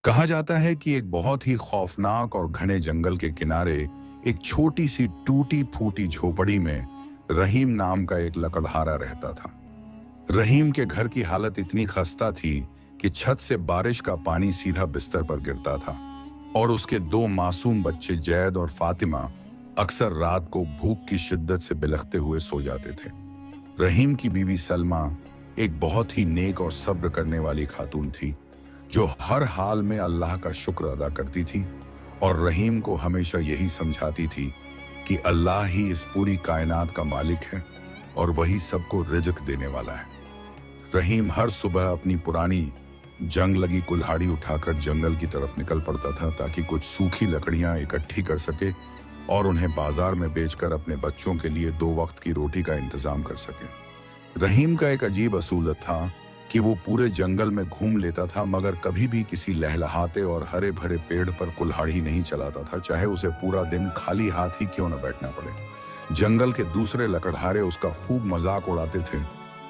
कहा जाता है कि एक बहुत ही खौफनाक और घने जंगल के किनारे एक छोटी सी टूटी फूटी झोपड़ी में रहीम नाम का एक लकड़हारा रहता था। रहीम के घर की हालत इतनी खस्ता थी कि छत से बारिश का पानी सीधा बिस्तर पर गिरता था और उसके दो मासूम बच्चे जैद और फातिमा अक्सर रात को भूख की शिद्दत से बिलखते हुए सो जाते थे। रहीम की बीवी सलमा एक बहुत ही नेक और सब्र करने वाली खातून थी, जो हर हाल में अल्लाह का शुक्र अदा करती थी और रहीम को हमेशा यही समझाती थी कि अल्लाह ही इस पूरी कायनात का मालिक है और वही सबको रिज़्क देने वाला है। रहीम हर सुबह अपनी पुरानी जंग लगी कुल्हाड़ी उठाकर जंगल की तरफ निकल पड़ता था ताकि कुछ सूखी लकड़ियां इकट्ठी कर सके और उन्हें बाजार में बेचकर अपने बच्चों के लिए 2 वक्त की रोटी का इंतजाम कर सके। रहीम का एक अजीब असूल था कि वो पूरे जंगल में घूम लेता था, मगर कभी भी किसी लहलहाते और हरे भरे पेड़ पर कुल्हाड़ी नहीं चलाता था, चाहे उसे पूरा दिन खाली हाथ ही क्यों न बैठना पड़े। जंगल के दूसरे लकड़हारे उसका खूब मजाक उड़ाते थे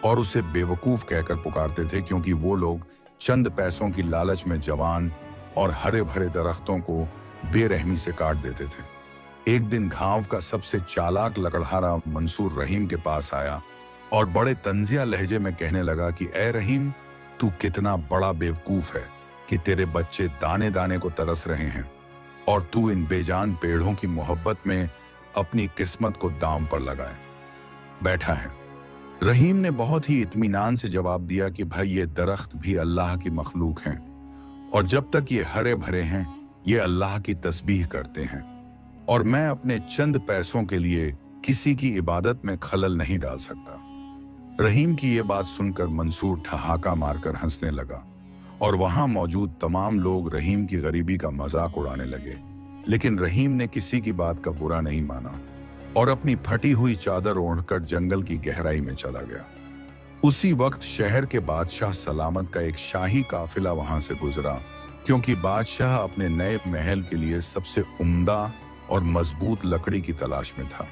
और उसे बेवकूफ कहकर पुकारते थे, क्योंकि वो लोग चंद पैसों की लालच में जवान और हरे भरे दरख्तों को बेरहमी से काट देते थे। एक दिन गांव का सबसे चालाक लकड़हारा मंसूर रहीम के पास आया और बड़े तंजिया लहजे में कहने लगा कि ए रहीम, तू कितना बड़ा बेवकूफ है कि तेरे बच्चे दाने दाने को तरस रहे हैं और तू इन बेजान पेड़ों की मोहब्बत में अपनी किस्मत को दांव पर लगाए बैठा है। रहीम ने बहुत ही इत्मीनान से जवाब दिया कि भाई, ये दरख्त भी अल्लाह की मखलूक हैं और जब तक ये हरे भरे हैं ये अल्लाह की तस्बीह करते हैं और मैं अपने चंद पैसों के लिए किसी की इबादत में खलल नहीं डाल सकता। रहीम की ये बात सुनकर मंसूर ठहाका मारकर हंसने लगा और वहां मौजूद तमाम लोग रहीम की गरीबी का मजाक उड़ाने लगे, लेकिन रहीम ने किसी की बात का बुरा नहीं माना और अपनी फटी हुई चादर ओढ़कर जंगल की गहराई में चला गया। उसी वक्त शहर के बादशाह सलामत का एक शाही काफिला वहां से गुजरा, क्योंकि बादशाह अपने नए महल के लिए सबसे उम्दा और मजबूत लकड़ी की तलाश में था।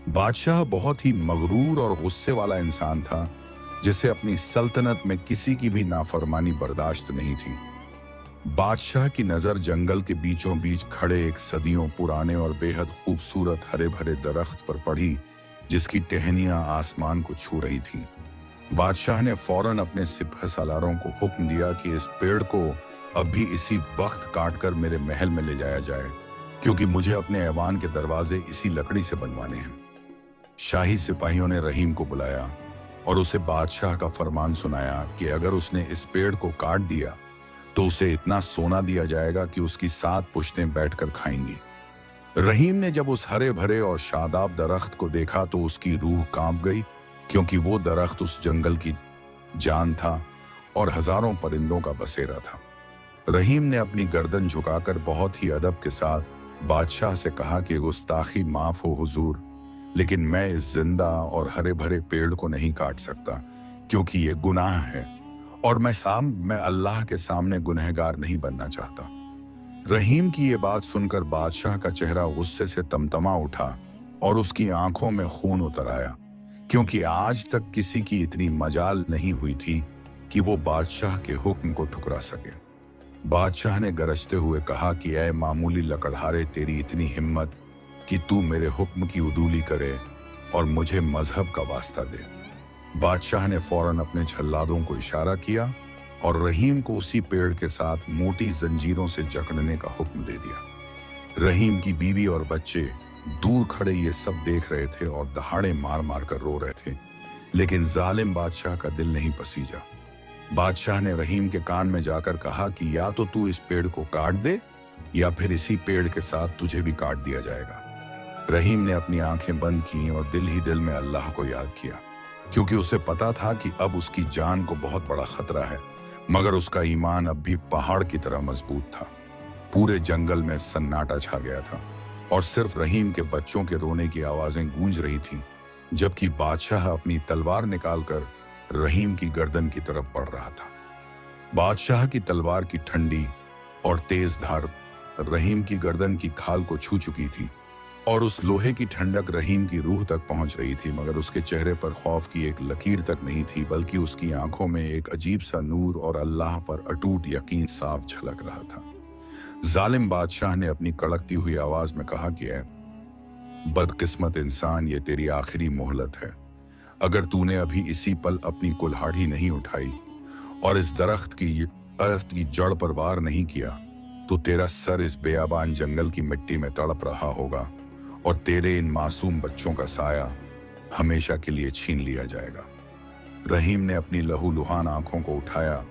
बादशाह बहुत ही मगरूर और गुस्से वाला इंसान था, जिसे अपनी सल्तनत में किसी की भी नाफरमानी बर्दाश्त नहीं थी। बादशाह की नजर जंगल के बीचों बीच खड़े एक सदियों पुराने और बेहद खूबसूरत हरे भरे दरख्त पर पड़ी, जिसकी टहनियां आसमान को छू रही थी। बादशाह ने फौरन अपने सिपह सालारों को हुक्म दिया कि इस पेड़ को अभी इसी वक्त काटकर मेरे महल में ले जाया जाए, क्योंकि मुझे अपने ऐवान के दरवाजे इसी लकड़ी से बनवाने हैं। शाही सिपाहियों ने रहीम को बुलाया और उसे बादशाह का फरमान सुनाया कि अगर उसने इस पेड़ को काट दिया तो उसे इतना सोना दिया जाएगा कि उसकी 7 पुश्तें बैठकर खाएंगी। रहीम ने जब उस हरे भरे और शादाब दरख्त को देखा तो उसकी रूह कांप गई, क्योंकि वो दरख्त उस जंगल की जान था और हजारों परिंदों का बसेरा था। रहीम ने अपनी गर्दन झुकाकर बहुत ही अदब के साथ बादशाह से कहा कि गुस्ताखी माफ हो हुजूर, लेकिन मैं इस जिंदा और हरे भरे पेड़ को नहीं काट सकता, क्योंकि ये गुनाह है और मैं अल्लाह के सामने गुनहगार नहीं बनना चाहता। रहीम की ये बात सुनकर बादशाह का चेहरा गुस्से से तमतमा उठा और उसकी आंखों में खून उतर आया, क्योंकि आज तक किसी की इतनी मजाल नहीं हुई थी कि वो बादशाह के हुक्म को ठुकरा सके। बादशाह ने गरजते हुए कहा कि ऐ मामूली लकड़हारे, तेरी इतनी हिम्मत कि तू मेरे हुक्म की उदूली करे और मुझे मजहब का वास्ता दे। बादशाह ने फौरन अपने झल्लादों को इशारा किया और रहीम को उसी पेड़ के साथ मोटी जंजीरों से जकड़ने का हुक्म दे दिया। रहीम की बीवी और बच्चे दूर खड़े ये सब देख रहे थे और दहाड़े मार मार कर रो रहे थे, लेकिन जालिम बादशाह का दिल नहीं पसीजा। बादशाह ने रहीम के कान में जाकर कहा कि या तो तू इस पेड़ को काट दे या फिर इसी पेड़ के साथ तुझे भी काट दिया जाएगा। रहीम ने अपनी आंखें बंद की और दिल ही दिल में अल्लाह को याद किया, क्योंकि उसे पता था कि अब उसकी जान को बहुत बड़ा खतरा है, मगर उसका ईमान अब भी पहाड़ की तरह मजबूत था। पूरे जंगल में सन्नाटा छा गया था और सिर्फ रहीम के बच्चों के रोने की आवाजें गूंज रही थीं, जबकि बादशाह अपनी तलवार निकालकर रहीम की गर्दन की तरफ बढ़ रहा था। बादशाह की तलवार की ठंडी और तेज धार रहीम की गर्दन की खाल को छू चुकी थी और उस लोहे की ठंडक रहीम की रूह तक पहुंच रही थी, मगर उसके चेहरे पर खौफ की एक लकीर तक नहीं थी, बल्कि उसकी आंखों में एक अजीब सा नूर और अल्लाह पर अटूट यकीन साफ झलक रहा था। जालिम बादशाह ने अपनी कड़कती हुई आवाज में कहा कि ऐ बदकिस्मत इंसान, ये तेरी आखिरी मोहलत है। अगर तूने अभी इसी पल अपनी कुल्हाड़ी नहीं उठाई और इस दरख्त की जड़ पर वार नहीं किया, तो तेरा सर इस बेयाबान जंगल की मिट्टी में तड़प रहा होगा और तेरे इन मासूम बच्चों का साया हमेशा के लिए छीन लिया जाएगा। रहीम ने अपनी लहूलुहान आंखों को उठाया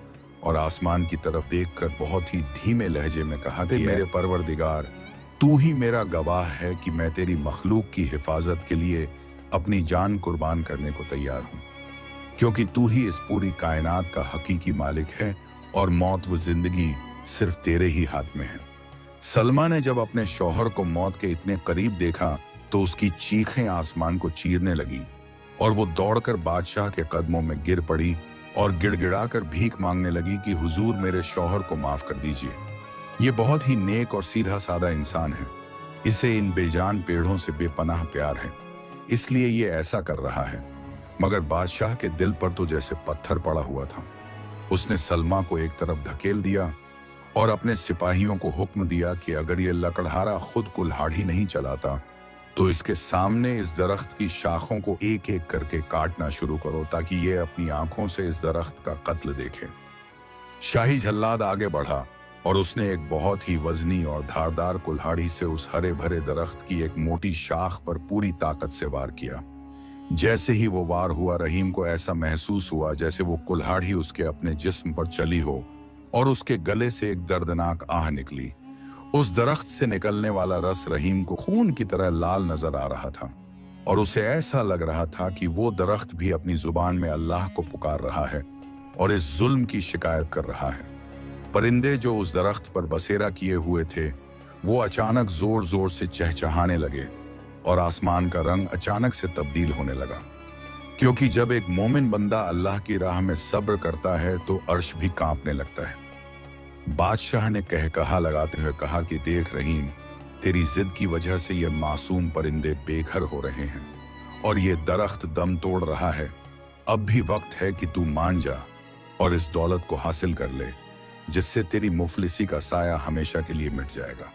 और आसमान की तरफ देखकर बहुत ही धीमे लहजे में कहा कि मेरे परवरदिगार, तू ही मेरा गवाह है कि मैं तेरी मखलूक की हिफाजत के लिए अपनी जान कुर्बान करने को तैयार हूं, क्योंकि तू ही इस पूरी कायनात का हकीकी मालिक है और मौत व जिंदगी सिर्फ तेरे ही हाथ में है। सलमा ने जब अपने शौहर को मौत के इतने करीब देखा तो उसकी चीखें आसमान को चीरने लगी और वो दौड़कर बादशाह के कदमों में गिर पड़ी और गिड़गिड़ाकर भीख मांगने लगी कि हुजूर, मेरे शौहर को माफ कर दीजिए। ये बहुत ही नेक और सीधा साधा इंसान है, इसे इन बेजान पेड़ों से बेपनाह प्यार है, इसलिए ये ऐसा कर रहा है। मगर बादशाह के दिल पर तो जैसे पत्थर पड़ा हुआ था। उसने सलमा को एक तरफ धकेल दिया और अपने सिपाहियों को हुक्म दिया कि अगर ये लकड़हारा खुद कुल्हाड़ी नहीं चलाता तो इसके सामने इस दरख्त की शाखों को एक एक करके काटना शुरू करो, ताकि ये अपनी आंखों से इस दरख्त का कत्ल देखे। शाही जल्लाद आगे बढ़ा और उसने एक बहुत ही वजनी और धारदार कुल्हाड़ी से उस हरे भरे दरख्त की एक मोटी शाख पर पूरी ताकत से वार किया। जैसे ही वो वार हुआ, रहीम को ऐसा महसूस हुआ जैसे वो कुल्हाड़ी उसके अपने जिस्म पर चली हो और उसके गले से एक दर्दनाक आह निकली। उस दरख्त से निकलने वाला रस रहीम को खून की तरह लाल नजर आ रहा था और उसे ऐसा लग रहा था कि वो दरख्त भी अपनी जुबान में अल्लाह को पुकार रहा है और इस जुल्म की शिकायत कर रहा है। परिंदे जो उस दरख्त पर बसेरा किए हुए थे, वो अचानक जोर जोर से चहचहाने लगे और आसमान का रंग अचानक से तब्दील होने लगा, क्योंकि जब एक मोमिन बंदा अल्लाह की राह में सब्र करता है तो अर्श भी कांपने लगता है। बादशाह ने कहा लगाते हुए कहा कि देख रहीम, तेरी जिद की वजह से ये मासूम परिंदे बेघर हो रहे हैं और ये दरख्त दम तोड़ रहा है। अब भी वक्त है कि तू मान जा और इस दौलत को हासिल कर ले, जिससे तेरी मुफलिसी का साया हमेशा के लिए मिट जाएगा।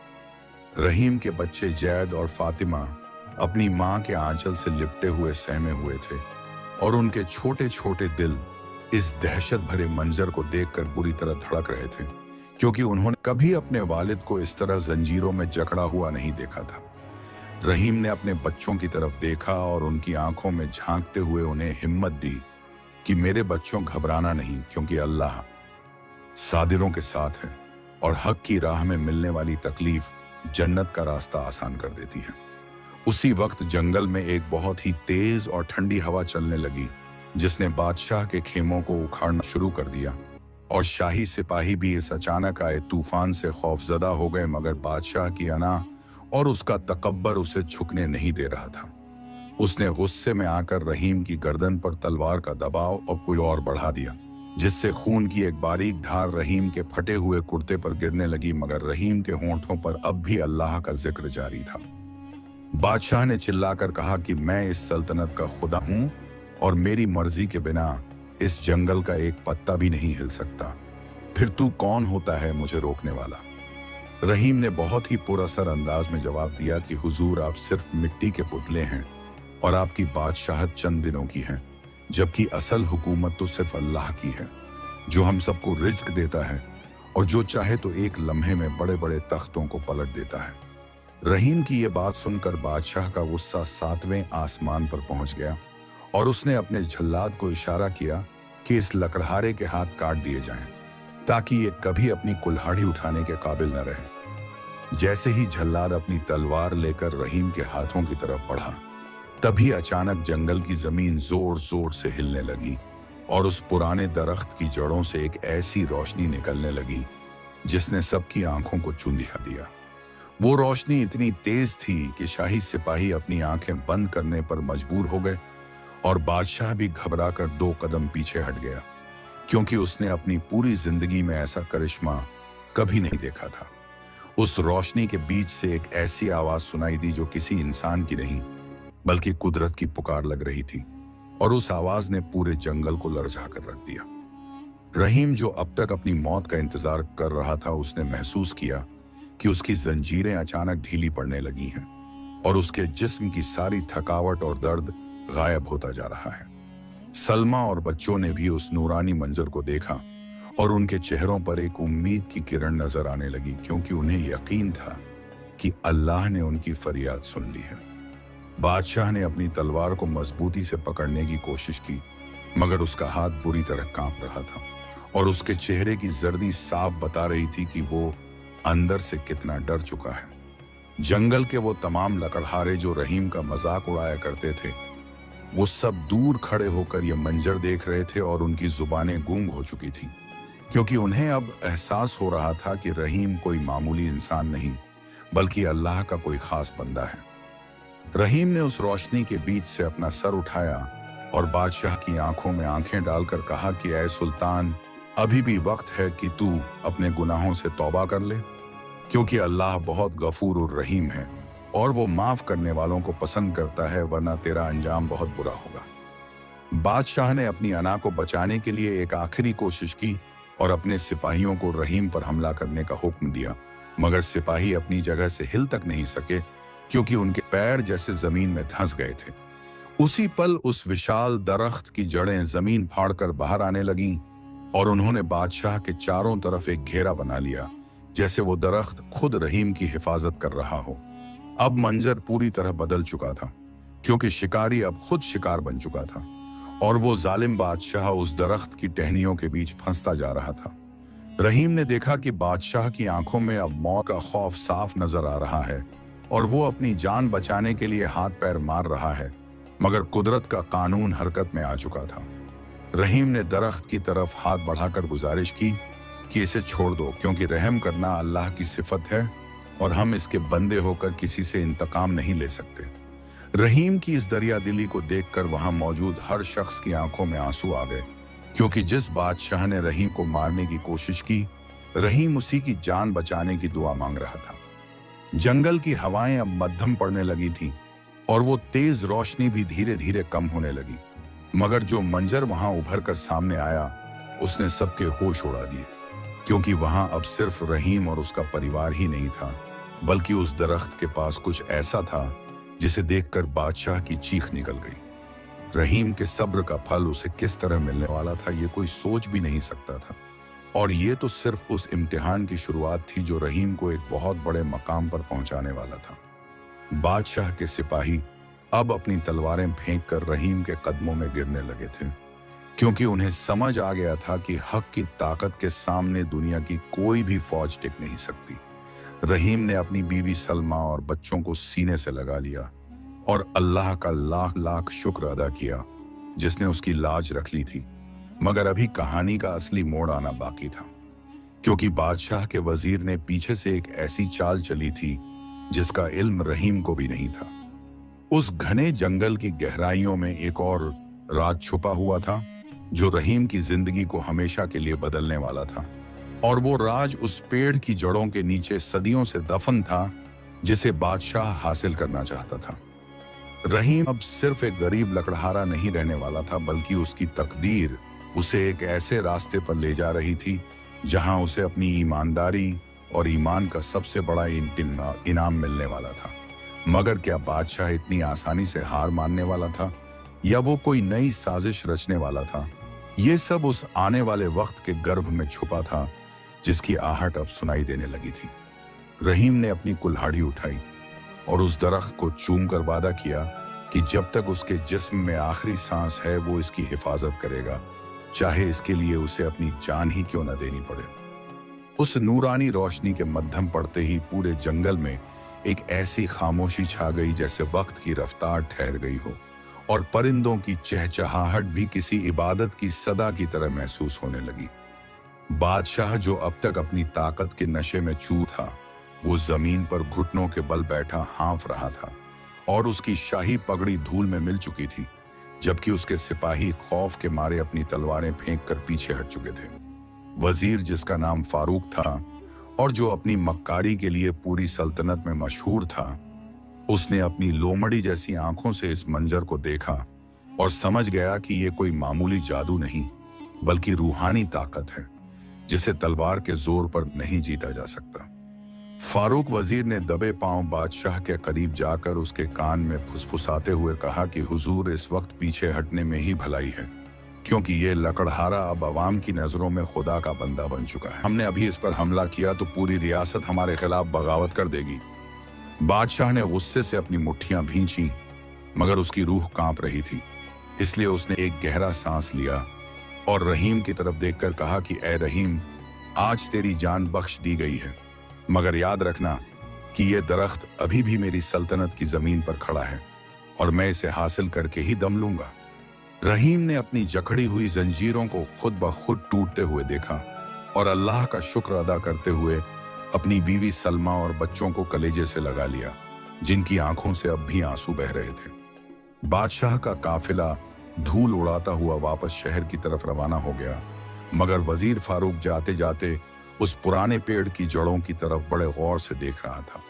रहीम के बच्चे जैद और फातिमा अपनी माँ के आंचल से लिपटे हुए सहमे हुए थे और उनके छोटे छोटे दिल इस दहशत भरे मंजर को देखकर बुरी तरह धड़क रहे थे, क्योंकि उन्होंने कभी अपने वालिद को इस तरह जंजीरों में जकड़ा हुआ नहीं देखा था। रहीम ने अपने बच्चों की तरफ देखा और उनकी आंखों में झांकते हुए उन्हें हिम्मत दी कि मेरे बच्चों, घबराना नहीं, क्योंकि अल्लाह सादिरों के साथ है और हक की राह में मिलने वाली तकलीफ जन्नत का रास्ता आसान कर देती है। उसी वक्त जंगल में एक बहुत ही तेज और ठंडी हवा चलने लगी, जिसने बादशाह के खेमों को उखाड़ना शुरू कर दिया और शाही सिपाही भी इस अचानक आए तूफान से खौफजदा हो गए, मगर बादशाह की अना और उसका तकब्बर उसे झुकने नहीं दे रहा था। उसने गुस्से में आकर रहीम की गर्दन पर तलवार का दबाव और कोई और बढ़ा दिया, जिससे खून की एक बारीक धार रहीम के फटे हुए कुर्ते पर गिरने लगी, मगर रहीम के होंठों पर अब भी अल्लाह का जिक्र जारी था। बादशाह ने चिल्लाकर कहा कि मैं इस सल्तनत का खुदा हूं और मेरी मर्जी के बिना इस जंगल का एक पत्ता भी नहीं हिल सकता। फिर तू कौन होता है मुझे रोकने वाला? रहीम ने बहुत ही पुरअसर अंदाज में जवाब दिया कि हुजूर, आप सिर्फ मिट्टी के पुतले हैं और आपकी बादशाहत चंद दिनों की है, जबकि असल हुकूमत तो सिर्फ अल्लाह की है, जो हम सबको रिज्क देता है और जो चाहे तो एक लम्हे में बड़े बड़े तख्तों को पलट देता है। रहीम की ये बात सुनकर बादशाह का गुस्सा 7वें आसमान पर पहुंच गया और उसने अपने जल्लाद को इशारा किया कि इस लकड़हारे के हाथ काट दिए जाएं, ताकि ये कभी अपनी कुल्हाड़ी उठाने के काबिल न रहे। जैसे ही जल्लाद अपनी तलवार लेकर रहीम के हाथों की तरफ बढ़ा, तभी अचानक जंगल की जमीन जोर जोर से हिलने लगी और उस पुराने दरख्त की जड़ों से एक ऐसी रोशनी निकलने लगी जिसने सबकी आंखों को चुंधिया दिया। वो रोशनी इतनी तेज थी कि शाही सिपाही अपनी आंखें बंद करने पर मजबूर हो गए और बादशाह भी घबराकर 2 कदम पीछे हट गया, क्योंकि उसने अपनी पूरी जिंदगी में ऐसा करिश्मा कभी नहीं देखा था। उस रोशनी के बीच से एक ऐसी आवाज सुनाई दी जो किसी इंसान की नहीं बल्कि कुदरत की पुकार लग रही थी, और उस आवाज ने पूरे जंगल को लरझा कर रख दिया। रहीम, जो अब तक अपनी मौत का इंतजार कर रहा था, उसने महसूस किया कि उसकी जंजीरें अचानक ढीली पड़ने लगी हैं और उसके जिस्म की सारी थकावट और दर्द गायब होता जा रहा है। सलमा और बच्चों ने भी उस नूरानी मंजर को देखा और उनके चेहरों पर एक उम्मीद की किरण नजर आने लगी, क्योंकि उन्हें यकीन था कि अल्लाह ने उनकी फरियाद सुन ली है। बादशाह ने अपनी तलवार को मजबूती से पकड़ने की कोशिश की, मगर उसका हाथ बुरी तरह कांप रहा था और उसके चेहरे की जर्दी साफ बता रही थी कि वो अंदर से कितना डर चुका है। जंगल के वो तमाम लकड़हारे जो रहीम का मजाक उड़ाया करते थे, वो सब दूर खड़े होकर ये मंजर देख रहे थे और उनकी जुबानें गूंग हो चुकी थी, क्योंकि उन्हें अब एहसास हो रहा था कि रहीम कोई मामूली इंसान नहीं बल्कि अल्लाह का कोई खास बंदा है। रहीम ने उस रोशनी के बीच से अपना सर उठाया और बादशाह की आंखों में आंखें डालकर कहा कि ऐ सुल्तान, अभी भी वक्त है कि तू अपने गुनाहों से तौबा कर ले, क्योंकि अल्लाह बहुत गफूर और रहीम है और वो माफ करने वालों को पसंद करता है, वरना तेरा अंजाम बहुत बुरा होगा। बादशाह ने अपनी अना को बचाने के लिए एक आखिरी कोशिश की और अपने सिपाहियों को रहीम पर हमला करने का हुक्म दिया, मगर सिपाही अपनी जगह से हिल तक नहीं सके, क्योंकि उनके पैर जैसे जमीन में धंस गए थे। उसी पल उस विशाल दरख्त की जड़ें जमीन फाड़कर बाहर आने लगीं और उन्होंने बादशाह के चारों तरफ एक घेरा बना लिया, जैसे वो दरख्त खुद रहीम की हिफाजत कर रहा हो। अब मंजर पूरी तरह बदल चुका था, क्योंकि शिकारी अब खुद शिकार बन चुका था और वो जालिम बादशाह उस दरख्त की टहनियों के बीच फंसता जा रहा था। रहीम ने देखा कि बादशाह की आंखों में अब मौत का खौफ साफ नजर आ रहा है और वो अपनी जान बचाने के लिए हाथ पैर मार रहा है, मगर कुदरत का कानून हरकत में आ चुका था। रहीम ने दरख्त की तरफ हाथ बढ़ाकर गुजारिश की कि इसे छोड़ दो, क्योंकि रहम करना अल्लाह की सिफत है और हम इसके बंदे होकर किसी से इंतकाम नहीं ले सकते। रहीम की इस दरिया दिली को देखकर वहां मौजूद हर शख्स की आंखों में आंसू आ गए, क्योंकि जिस बादशाह ने रहीम को मारने की कोशिश की, रहीम उसी की जान बचाने की दुआ मांग रहा था। जंगल की हवाएं अब मध्यम पड़ने लगी थीं और वो तेज रोशनी भी धीरे धीरे कम होने लगी, मगर जो मंजर वहां उभर कर सामने आया उसने सबके होश उड़ा दिए, क्योंकि वहां अब सिर्फ रहीम और उसका परिवार ही नहीं था, बल्कि उस दरख्त के पास कुछ ऐसा था जिसे देखकर बादशाह की चीख निकल गई। रहीम के सब्र का फल उसे किस तरह मिलने वाला था, ये कोई सोच भी नहीं सकता था, और ये तो सिर्फ उस इम्तिहान की शुरुआत थी जो रहीम को एक बहुत बड़े मकाम पर पहुंचाने वाला था। बादशाह के सिपाही अब अपनी तलवारें फेंक कर रहीम के कदमों में गिरने लगे थे, क्योंकि उन्हें समझ आ गया था कि हक की ताकत के सामने दुनिया की कोई भी फौज टिक नहीं सकती। रहीम ने अपनी बीवी सलमा और बच्चों को सीने से लगा लिया और अल्लाह का लाख लाख शुक्र अदा किया जिसने उसकी लाज रख ली थी। मगर अभी कहानी का असली मोड़ आना बाकी था, क्योंकि बादशाह के वजीर ने पीछे से एक ऐसी चाल चली थी जिसका इल्म रहीम को भी नहीं था। उस घने जंगल की गहराइयों में एक और राज छुपा हुआ था जो रहीम की जिंदगी को हमेशा के लिए बदलने वाला था, और वो राज उस पेड़ की जड़ों के नीचे सदियों से दफन था जिसे बादशाह हासिल करना चाहता था। रहीम अब सिर्फ एक गरीब लकड़हारा नहीं रहने वाला था, बल्कि उसकी तकदीर उसे एक ऐसे रास्ते पर ले जा रही थी जहां उसे अपनी ईमानदारी और ईमान का सबसे बड़ा इनाम मिलने वाला था। मगर क्या बादशाह इतनी आसानी से हार मानने वाला था, या वो कोई नई साजिश रचने वाला था? ये सब उस आने वाले वक्त के गर्भ में छुपा था जिसकी आहट अब सुनाई देने लगी थी। रहीम ने अपनी कुल्हाड़ी उठाई और उस दरख्त को चूम कर वादा किया कि जब तक उसके जिस्म में आखिरी सांस है वो इसकी हिफाजत करेगा, चाहे इसके लिए उसे अपनी जान ही क्यों न देनी पड़े। उस नूरानी रोशनी के मध्यम पड़ते ही पूरे जंगल में एक ऐसी खामोशी छा गई जैसे वक्त की रफ्तार ठहर गई हो और परिंदों की चहचहाहट भी किसी इबादत की सदा की तरह महसूस होने लगी। बादशाह, जो अब तक अपनी ताकत के नशे में चूर था, वो जमीन पर घुटनों के बल बैठा हाँफ रहा था और उसकी शाही पगड़ी धूल में मिल चुकी थी, जबकि उसके सिपाही खौफ के मारे अपनी तलवारें फेंक कर पीछे हट चुके थे। वजीर, जिसका नाम फारूक था और जो अपनी मक्कारी के लिए पूरी सल्तनत में मशहूर था। उसने अपनी लोमड़ी जैसी आंखों से इस मंजर को देखा और समझ गया कि ये कोई मामूली जादू नहीं बल्कि रूहानी ताकत है जिसे तलवार के जोर पर नहीं जीता जा सकता। फारूक वजीर ने दबे पांव बादशाह के करीब जाकर उसके कान में फुसफुसाते हुए कहा कि हुजूर, इस वक्त पीछे हटने में ही भलाई है, क्योंकि ये लकड़हारा अब अवाम की नजरों में खुदा का बंदा बन चुका है। हमने अभी इस पर हमला किया तो पूरी रियासत हमारे खिलाफ बगावत कर देगी। बादशाह ने गुस्से से अपनी मुट्ठियां भींची, मगर उसकी रूह कांप रही थी। इसलिए उसने एक गहरा सांस लिया और रहीम की तरफ देखकर कहा कि ए रहीम, आज तेरी जान बख्श दी गई है, मगर याद रखना कि यह दरख्त अभी भी मेरी सल्तनत की जमीन पर खड़ा है और मैं इसे हासिल करके ही दम लूंगा। रहीम ने अपनी जकड़ी हुई जंजीरों को खुद ब खुद टूटते हुए देखा और अल्लाह का शुक्र अदा करते हुए अपनी बीवी सलमा और बच्चों को कलेजे से लगा लिया, जिनकी आंखों से अब भी आंसू बह रहे थे। बादशाह का काफिला धूल उड़ाता हुआ वापस शहर की तरफ रवाना हो गया, मगर वजीर फारूक जाते जाते उस पुराने पेड़ की जड़ों की तरफ बड़े गौर से देख रहा था,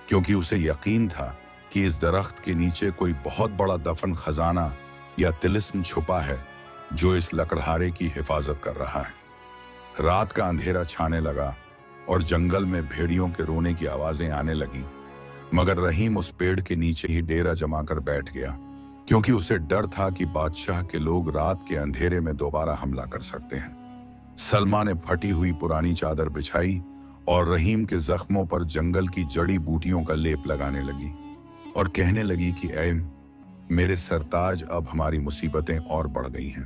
क्योंकि उसे यकीन था कि इस दरख्त के नीचे कोई बहुत बड़ा दफन खजाना या तिलिस्म छुपा है जो इस लकड़हारे की हिफाजत कर रहा है। रात का अंधेरा छाने लगा और जंगल में भेड़ियों के रोने की आवाजें आने लगी, मगर रहीम उस पेड़ के नीचे ही डेरा जमाकर बैठ गया, क्योंकि उसे डर था कि बादशाह के लोग रात के अंधेरे में दोबारा हमला कर सकते हैं। सलमा ने फटी हुई पुरानी चादर बिछाई और रहीम के जख्मों पर जंगल की जड़ी बूटियों का लेप लगाने लगी और कहने लगी कि ऐ मेरे सरताज, अब हमारी मुसीबतें और बढ़ गई हैं,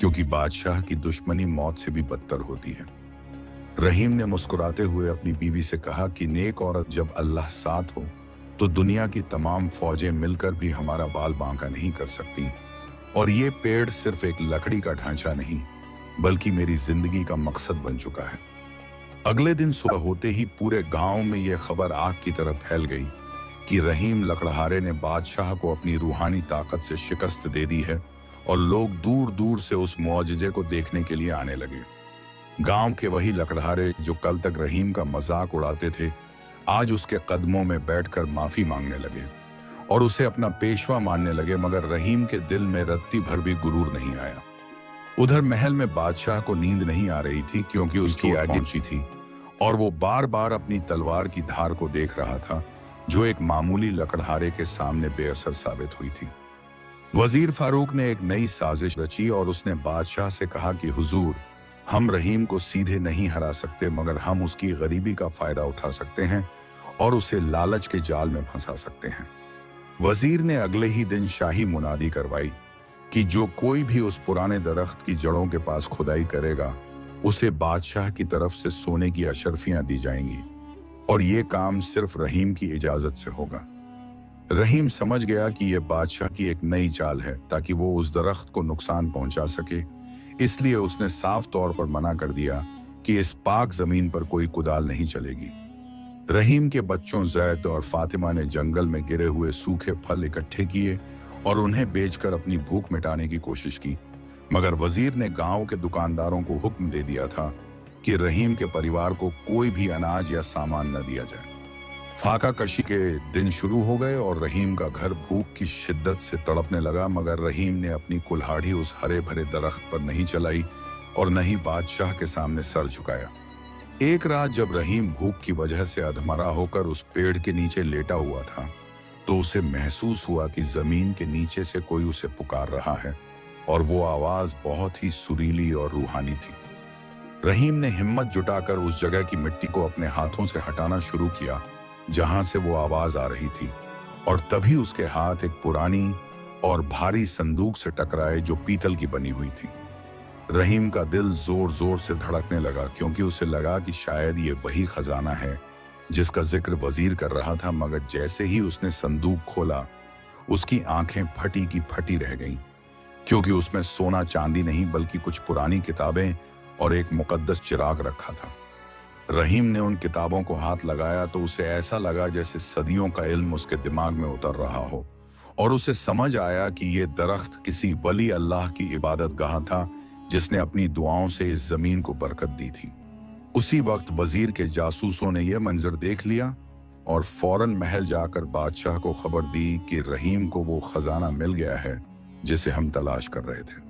क्योंकि बादशाह की दुश्मनी मौत से भी बदतर होती है। रहीम ने मुस्कुराते हुए अपनी बीवी से कहा कि नेक औरत जब अल्लाह साथ हो तो दुनिया की तमाम फौजें मिलकर भी हमारा बाल बांका नहीं कर सकती, और ये पेड़ सिर्फ एक लकड़ी का ढांचा नहीं बल्कि मेरी जिंदगी का मकसद बन चुका है। अगले दिन सुबह होते ही पूरे गांव में यह खबर आग की तरह फैल गई कि रहीम लकड़हारे ने बादशाह को अपनी रूहानी ताकत से शिकस्त दे दी है, और लोग दूर दूर से उस मुआजिजे को देखने के लिए आने लगे। गांव के वही लकड़हारे जो कल तक रहीम का मजाक उड़ाते थे, आज उसके कदमों में बैठकर माफी मांगने लगे और उसे अपना पेशवा मानने लगे, मगर रहीम के दिल में रत्ती भर भी गुरूर नहीं आया। उधर महल में बादशाह को नींद नहीं आ रही थी, क्योंकि उसकी आग पहुंची थी और वो बार बार अपनी तलवार की धार को देख रहा था, जो एक मामूली लकड़हारे के सामने बेअसर साबित हुई थी। वजीर फारूक ने एक नई साजिश रची और उसने बादशाह से कहा कि हुजूर, हम रहीम को सीधे नहीं हरा सकते, मगर हम उसकी गरीबी का फायदा उठा सकते हैं और उसे लालच के जाल में फंसा सकते हैं। वजीर ने अगले ही दिन शाही मुनादी करवाई कि जो कोई भी उस पुराने दरख्त की जड़ों के पास खुदाई करेगा, उसे बादशाह की तरफ से सोने की अशर्फियां दी जाएंगी, और ये काम सिर्फ रहीम की इजाजत से होगा। रहीम समझ गया कि यह बादशाह की एक नई चाल है ताकि वो उस दरख्त को नुकसान पहुंचा सके, इसलिए उसने साफ तौर पर मना कर दिया कि इस पाक जमीन पर कोई कुदाल नहीं चलेगी। रहीम के बच्चों जैद और फातिमा ने जंगल में गिरे हुए सूखे फल इकट्ठे किए और उन्हें बेचकर अपनी भूख मिटाने की कोशिश की, मगर वजीर ने गांव के दुकानदारों को हुक्म दे दिया था कि रहीम के परिवार को कोई भी अनाज या सामान न दिया जाए। फाका कशी के दिन शुरू हो गए और रहीम का घर भूख की शिद्दत से तड़पने लगा, मगर रहीम ने अपनी कुल्हाड़ी उस हरे भरे दरख्त पर नहीं चलाई और न ही बादशाह के सामने सर झुकाया। एक रात जब रहीम भूख की वजह से अधमरा होकर उस पेड़ के नीचे लेटा हुआ था, तो उसे महसूस हुआ कि जमीन के नीचे से कोई उसे पुकार रहा है, और वो आवाज बहुत ही सुरीली और रूहानी थी। रहीम ने हिम्मत जुटाकर उस जगह की मिट्टी को अपने हाथों से हटाना शुरू किया जहां से वो आवाज आ रही थी, और तभी उसके हाथ एक पुरानी और भारी संदूक से टकराए जो पीतल की बनी हुई थी। रहीम का दिल जोर जोर से धड़कने लगा, क्योंकि उसे लगा कि शायद ये वही खजाना है जिसका जिक्र वजीर कर रहा था, मगर जैसे ही उसने संदूक खोला, उसकी आंखें फटी की फटी रह गईं, क्योंकि उसमें सोना चांदी नहीं बल्कि कुछ पुरानी किताबें और एक मुकद्दस चिराग रखा था। रहीम ने उन किताबों को हाथ लगाया तो उसे ऐसा लगा जैसे सदियों का इल्म उसके दिमाग में उतर रहा हो, और उसे समझ आया कि ये दरख्त किसी वली अल्लाह की इबादत गाह था जिसने अपनी दुआओं से इस जमीन को बरकत दी थी। उसी वक्त वजीर के जासूसों ने यह मंजर देख लिया और फौरन महल जाकर बादशाह को खबर दी कि रहीम को वो खजाना मिल गया है जिसे हम तलाश कर रहे थे।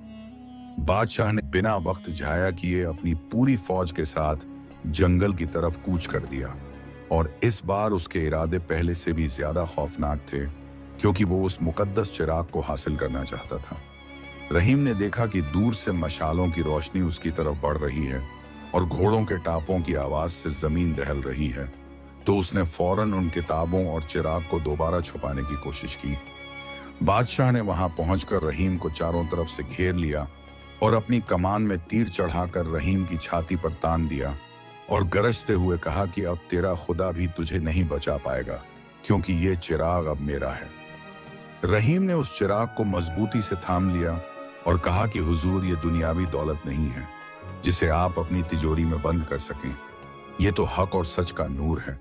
बादशाह ने बिना वक्त जाया किए अपनी पूरी फौज के साथ जंगल की तरफ कूच कर दिया और इस बार उसके इरादे पहले से भी ज्यादा खौफनाक थे, क्योंकि वो उस मुकद्दस चिराग को हासिल करना चाहता था। रहीम ने देखा कि दूर से मशालों की रोशनी उसकी तरफ बढ़ रही है और घोड़ों के टापों की आवाज से जमीन दहल रही है, तो उसने फौरन उन किताबों और चिराग को दोबारा छुपाने की कोशिश की। बादशाह ने वहां पहुंचकर रहीम को चारों तरफ से घेर लिया और अपनी कमान में तीर चढ़ाकर रहीम की छाती पर तान दिया और गरजते हुए कहा कि अब तेरा खुदा भी तुझे नहीं बचा पाएगा, क्योंकि ये चिराग अब मेरा है। रहीम ने उस चिराग को मजबूती से थाम लिया और कहा कि हुजूर, ये दुनियावी दौलत नहीं है जिसे आप अपनी तिजोरी में बंद कर सकें। ये तो हक और सच का नूर है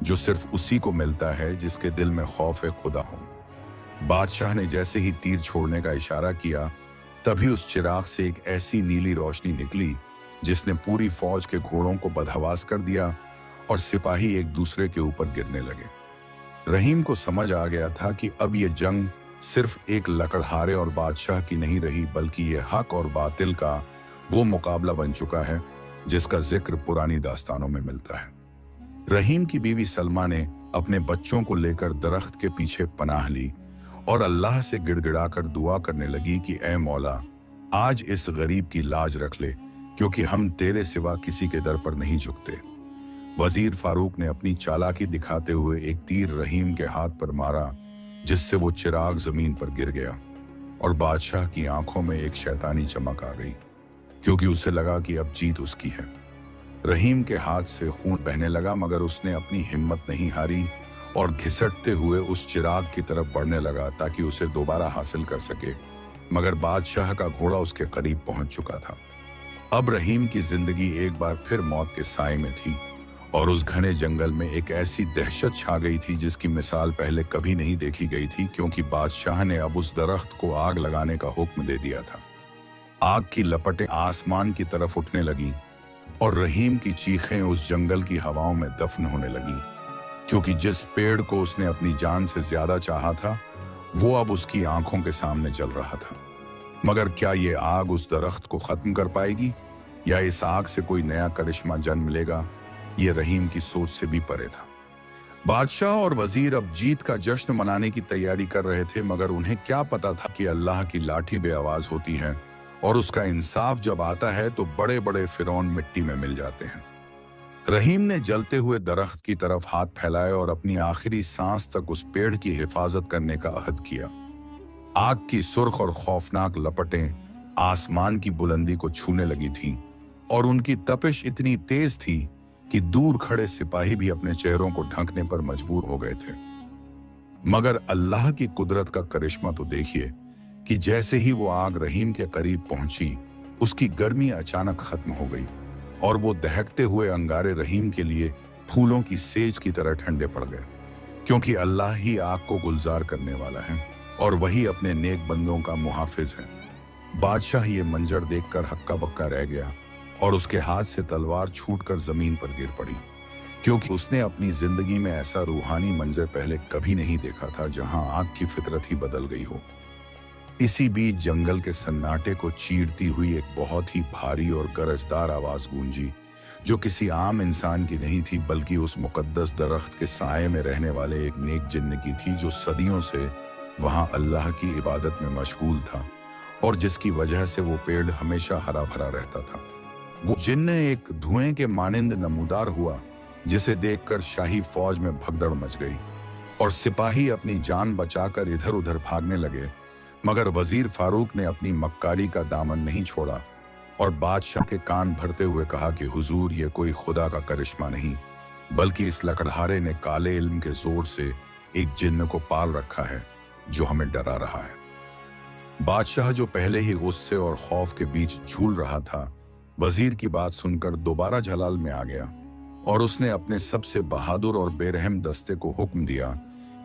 जो सिर्फ उसी को मिलता है जिसके दिल में खौफ खुदा हो। बादशाह ने जैसे ही तीर छोड़ने का इशारा किया, तभी उस चिराग से एक ऐसी नीली रोशनी निकली जिसने पूरी फौज के घोड़ों को बदहवास कर दिया और सिपाही एक दूसरे के ऊपर गिरने लगे। रहीम को समझ आ गया था कि अब ये जंग सिर्फ एक लकड़हारे और बादशाह की नहीं रही, बल्कि ये हक और बातिल का वो मुकाबला बन चुका है जिसका जिक्र पुरानी दास्तानों में मिलता है। रहीम की बीवी सलमा ने अपने बच्चों को लेकर दरख्त के पीछे पनाह ली और अल्लाह से गिड़गिड़ाकर दुआ करने लगी कि ऐ मौला, आज इस गरीब की लाज रख ले, क्योंकि हम तेरे सिवा किसी के दर पर नहीं झुकते। वजीर फारूक ने अपनी चालाकी दिखाते हुए एक तीर रहीम के हाथ पर मारा, जिससे वो चिराग जमीन पर गिर गया और बादशाह की आंखों में एक शैतानी चमक आ गई, क्योंकि उसे लगा कि अब जीत उसकी है। रहीम के हाथ से खून बहने लगा, मगर उसने अपनी हिम्मत नहीं हारी और घिसटते हुए उस चिराग की तरफ बढ़ने लगा ताकि उसे दोबारा हासिल कर सके, मगर बादशाह का घोड़ा उसके करीब पहुंच चुका था। अब रहीम की जिंदगी एक बार फिर मौत के साए में थी और उस घने जंगल में एक ऐसी दहशत छा गई थी जिसकी मिसाल पहले कभी नहीं देखी गई थी, क्योंकि बादशाह ने अब उस दरख्त को आग लगाने का हुक्म दे दिया था। आग की लपटें आसमान की तरफ उठने लगी और रहीम की चीखें उस जंगल की हवाओं में दफन होने लगी, क्योंकि जिस पेड़ को उसने अपनी जान से ज्यादा चाहा था वो अब उसकी आंखों के सामने जल रहा था। मगर क्या ये आग उस दरख्त को खत्म कर पाएगी या इस आग से कोई नया करिश्मा जन्म लेगा? ये रहीम की सोच से भी परे था। बादशाह और वजीर अब जीत का जश्न मनाने की तैयारी कर रहे थे, मगर उन्हें क्या पता था कि अल्लाह की लाठी बेआवाज होती है और उसका इंसाफ जब आता है तो बड़े बड़े फिरौन मिट्टी में मिल जाते हैं। रहीम ने जलते हुए दरख्त की तरफ हाथ फैलाए और अपनी आखिरी सांस तक उस पेड़ की हिफाजत करने का अहद किया। आग की सुर्ख और खौफनाक लपटें आसमान की बुलंदी को छूने लगी थीं और उनकी तपिश इतनी तेज थी कि दूर खड़े सिपाही भी अपने चेहरों को ढंकने पर मजबूर हो गए थे। मगर अल्लाह की कुदरत का करिश्मा तो देखिए कि जैसे ही वो आग रहीम के करीब पहुंची, उसकी गर्मी अचानक खत्म हो गई और वो दहकते हुए अंगारे रहीम के लिए फूलों की सेज की तरह ठंडे पड़ गए, क्योंकि अल्लाह ही आग को गुलजार करने वाला है और वही अपने नेक बंदों का मुहाफिज है। बादशाह ये मंजर देखकर हक्का बक्का रह गया और उसके हाथ से तलवार छूटकर जमीन पर गिर पड़ी, क्योंकि उसने अपनी जिंदगी में ऐसा रूहानी मंजर पहले कभी नहीं देखा था जहां आग की फितरत ही बदल गई हो। इसी बीच जंगल के सन्नाटे को चीरती हुई एक बहुत ही भारी और गरजदार आवाज गूंजी, जो किसी आम इंसान की नहीं थी, बल्कि उस मुकद्दस दरख्त के साए में रहने वाले एक नेक जिन्न की थी, जो सदियों से वहां अल्लाह की इबादत में मशगूल था और जिसकी वजह से वो पेड़ हमेशा हरा भरा रहता था। वो जिन्न एक धुएं के मानिंद नमूदार हुआ, जिसे देखकर शाही फौज में भगदड़ मच गई और सिपाही अपनी जान बचाकर इधर उधर भागने लगे, मगर वजीर फारूक ने अपनी मक्कारी का दामन नहीं छोड़ा और बादशाह के कान भरते हुए कहा कि हुजूर, ये कोई खुदा का करिश्मा नहीं, बल्कि इस लकड़हारे ने काले इल्म के जोर से एक जिन्न को पाल रखा है जो हमें डरा रहा है। बादशाह, जो पहले ही गुस्से और खौफ के बीच झूल रहा था, वजीर की बात सुनकर दोबारा जलाल में आ गया और उसने अपने सबसे बहादुर और बेरहम दस्ते को हुक्म दिया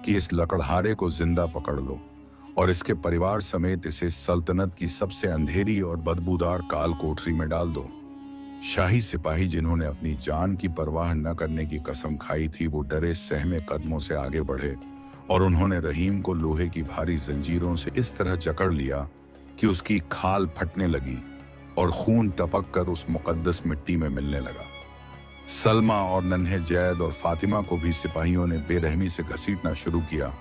कि इस लकड़हारे को जिंदा पकड़ लो और इसके परिवार समेत इसे सल्तनत की सबसे अंधेरी और बदबूदार काल कोठरी में डाल दो। शाही सिपाही जिन्होंने अपनी जान की परवाह न करने की कसम खाई थी, वो डरे सहमे कदमों से आगे बढ़े और उन्होंने रहीम को लोहे की भारी जंजीरों से इस तरह जकड़ लिया कि उसकी खाल फटने लगी और खून टपक कर उस मुकद्दस मिट्टी में मिलने लगा। सलमा और नन्हे जैद और फातिमा को भी सिपाहियों ने बेरहमी से घसीटना शुरू किया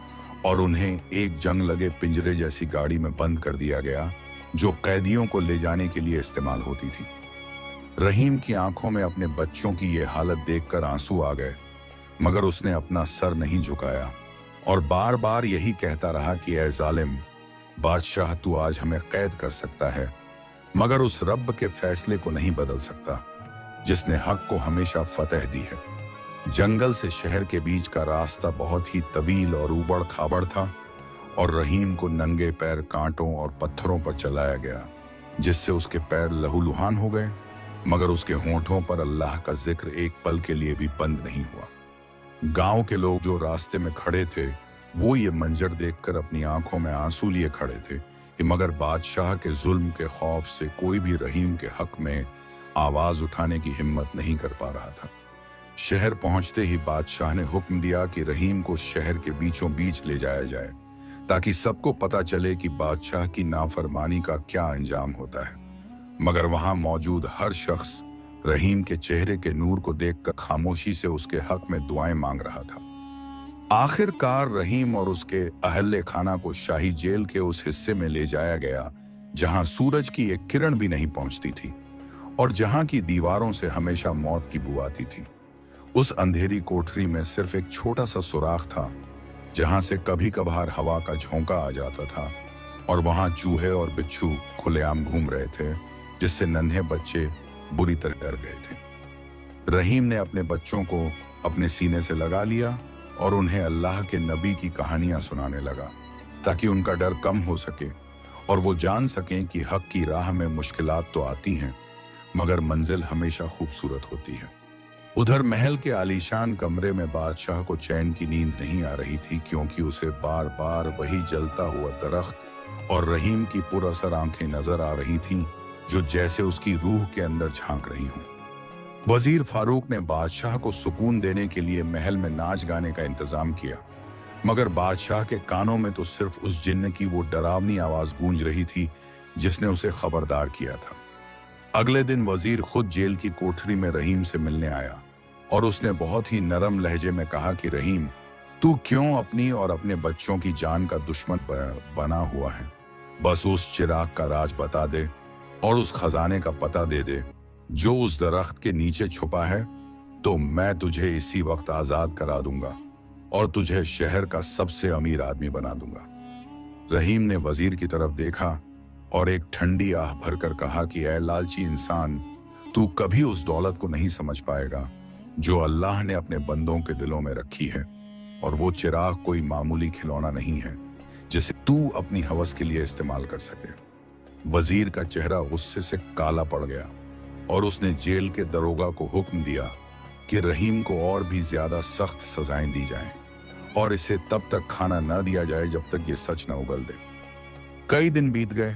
और उन्हें एक जंग लगे पिंजरे जैसी गाड़ी में बंद कर दिया गया, जो कैदियों को ले जाने के लिए इस्तेमाल होती थी। रहीम की आंखों में अपने बच्चों की ये हालत देखकर आंसू आ गए, मगर उसने अपना सर नहीं झुकाया और बार बार यही कहता रहा कि ऐ जालिम बादशाह, तू आज हमें कैद कर सकता है, मगर उस रब के फैसले को नहीं बदल सकता जिसने हक को हमेशा फतह दी है। जंगल से शहर के बीच का रास्ता बहुत ही तवील और उबड़ खाबड़ था और रहीम को नंगे पैर कांटों और पत्थरों पर चलाया गया, जिससे उसके पैर लहूलुहान हो गए, मगर उसके होंठों पर अल्लाह का जिक्र एक पल के लिए भी बंद नहीं हुआ। गांव के लोग जो रास्ते में खड़े थे, वो ये मंजर देखकर अपनी आंखों में आंसू लिए खड़े थे कि मगर बादशाह के जुल्म के खौफ से कोई भी रहीम के हक में आवाज उठाने की हिम्मत नहीं कर पा रहा था। शहर पहुंचते ही बादशाह ने हुक्म दिया कि रहीम को शहर के बीचों बीच ले जाया जाए, ताकि सबको पता चले कि बादशाह की नाफरमानी का क्या अंजाम होता है। मगर वहां मौजूद हर शख्स रहीम के चेहरे के नूर को देखकर खामोशी से उसके हक में दुआएं मांग रहा था। आखिरकार रहीम और उसके अहले खाना को शाही जेल के उस हिस्से में ले जाया गया जहां सूरज की एक किरण भी नहीं पहुंचती थी और जहां की दीवारों से हमेशा मौत की बू आती थी। उस अंधेरी कोठरी में सिर्फ एक छोटा सा सुराख था जहां से कभी कभार हवा का झोंका आ जाता था और वहां चूहे और बिच्छू खुलेआम घूम रहे थे, जिससे नन्हे बच्चे बुरी तरह डर गए थे। रहीम ने अपने बच्चों को अपने सीने से लगा लिया और उन्हें अल्लाह के नबी की कहानियां सुनाने लगा, ताकि उनका डर कम हो सके और वो जान सकें कि हक की राह में मुश्किलात तो आती हैं, मगर मंजिल हमेशा खूबसूरत होती है। उधर महल के आलीशान कमरे में बादशाह को चैन की नींद नहीं आ रही थी, क्योंकि उसे बार बार वही जलता हुआ दरख्त और रहीम की पुरअसर आंखें नजर आ रही थीं, जो जैसे उसकी रूह के अंदर झांक रही हों। वजीर फारूक ने बादशाह को सुकून देने के लिए महल में नाच गाने का इंतजाम किया, मगर बादशाह के कानों में तो सिर्फ उस जिन्न की वो डरावनी आवाज गूंज रही थी जिसने उसे खबरदार किया था। अगले दिन वजीर खुद जेल की कोठरी में रहीम से मिलने आया और उसने बहुत ही नरम लहजे में कहा कि रहीम, तू क्यों अपनी और अपने बच्चों की जान का दुश्मन बना हुआ है? बस उस चिराग का राज बता दे और उस खजाने का पता दे दे जो उस दरख्त के नीचे छुपा है, तो मैं तुझे इसी वक्त आजाद करा दूंगा और तुझे शहर का सबसे अमीर आदमी बना दूंगा। रहीम ने वजीर की तरफ देखा और एक ठंडी आह भरकर कहा कि ऐ लालची इंसान, तू कभी उस दौलत को नहीं समझ पाएगा जो अल्लाह ने अपने बंदों के दिलों में रखी है, और वो चिराग कोई मामूली खिलौना नहीं है जिसे तू अपनी हवस के लिए इस्तेमाल कर सके। वजीर का चेहरा गुस्से से काला पड़ गया और उसने जेल के दरोगा को हुक्म दिया कि रहीम को और भी ज्यादा सख्त सजाएं दी जाएं और इसे तब तक खाना न दिया जाए जब तक ये सच न उगल दे। कई दिन बीत गए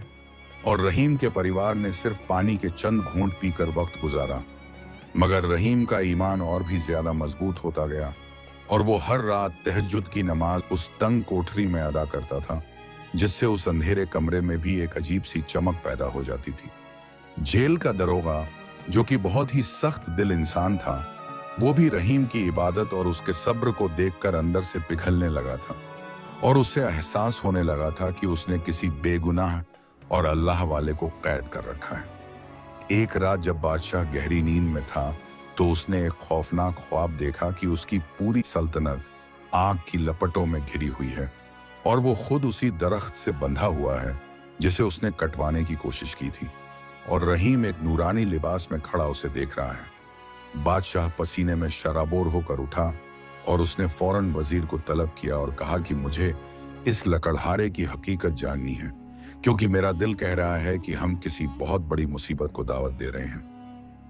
और रहीम के परिवार ने सिर्फ पानी के चंद घूंट पीकर वक्त गुजारा, मगर रहीम का ईमान और भी ज्यादा मजबूत होता गया और वो हर रात तहज्जुद की नमाज उस तंग कोठरी में अदा करता था, जिससे उस अंधेरे कमरे में भी एक अजीब सी चमक पैदा हो जाती थी। जेल का दरोगा, जो कि बहुत ही सख्त दिल इंसान था, वो भी रहीम की इबादत और उसके सब्र को देखकर अंदर से पिघलने लगा था और उसे एहसास होने लगा था कि उसने किसी बेगुनाह और अल्लाह वाले को कैद कर रखा है। एक रात जब बादशाह गहरी नींद में था तो उसने एक खौफनाक ख्वाब देखा कि उसकी पूरी सल्तनत आग की लपटों में घिरी हुई है और वो खुद उसी दरख्त से बंधा हुआ है जिसे उसने कटवाने की कोशिश की थी, और रहीम एक नूरानी लिबास में खड़ा उसे देख रहा है। बादशाह पसीने में शराबोर होकर उठा और उसने फौरन वजीर को तलब किया और कहा कि मुझे इस लकड़हारे की हकीकत जाननी है, क्योंकि मेरा दिल कह रहा है कि हम किसी बहुत बड़ी मुसीबत को दावत दे रहे हैं।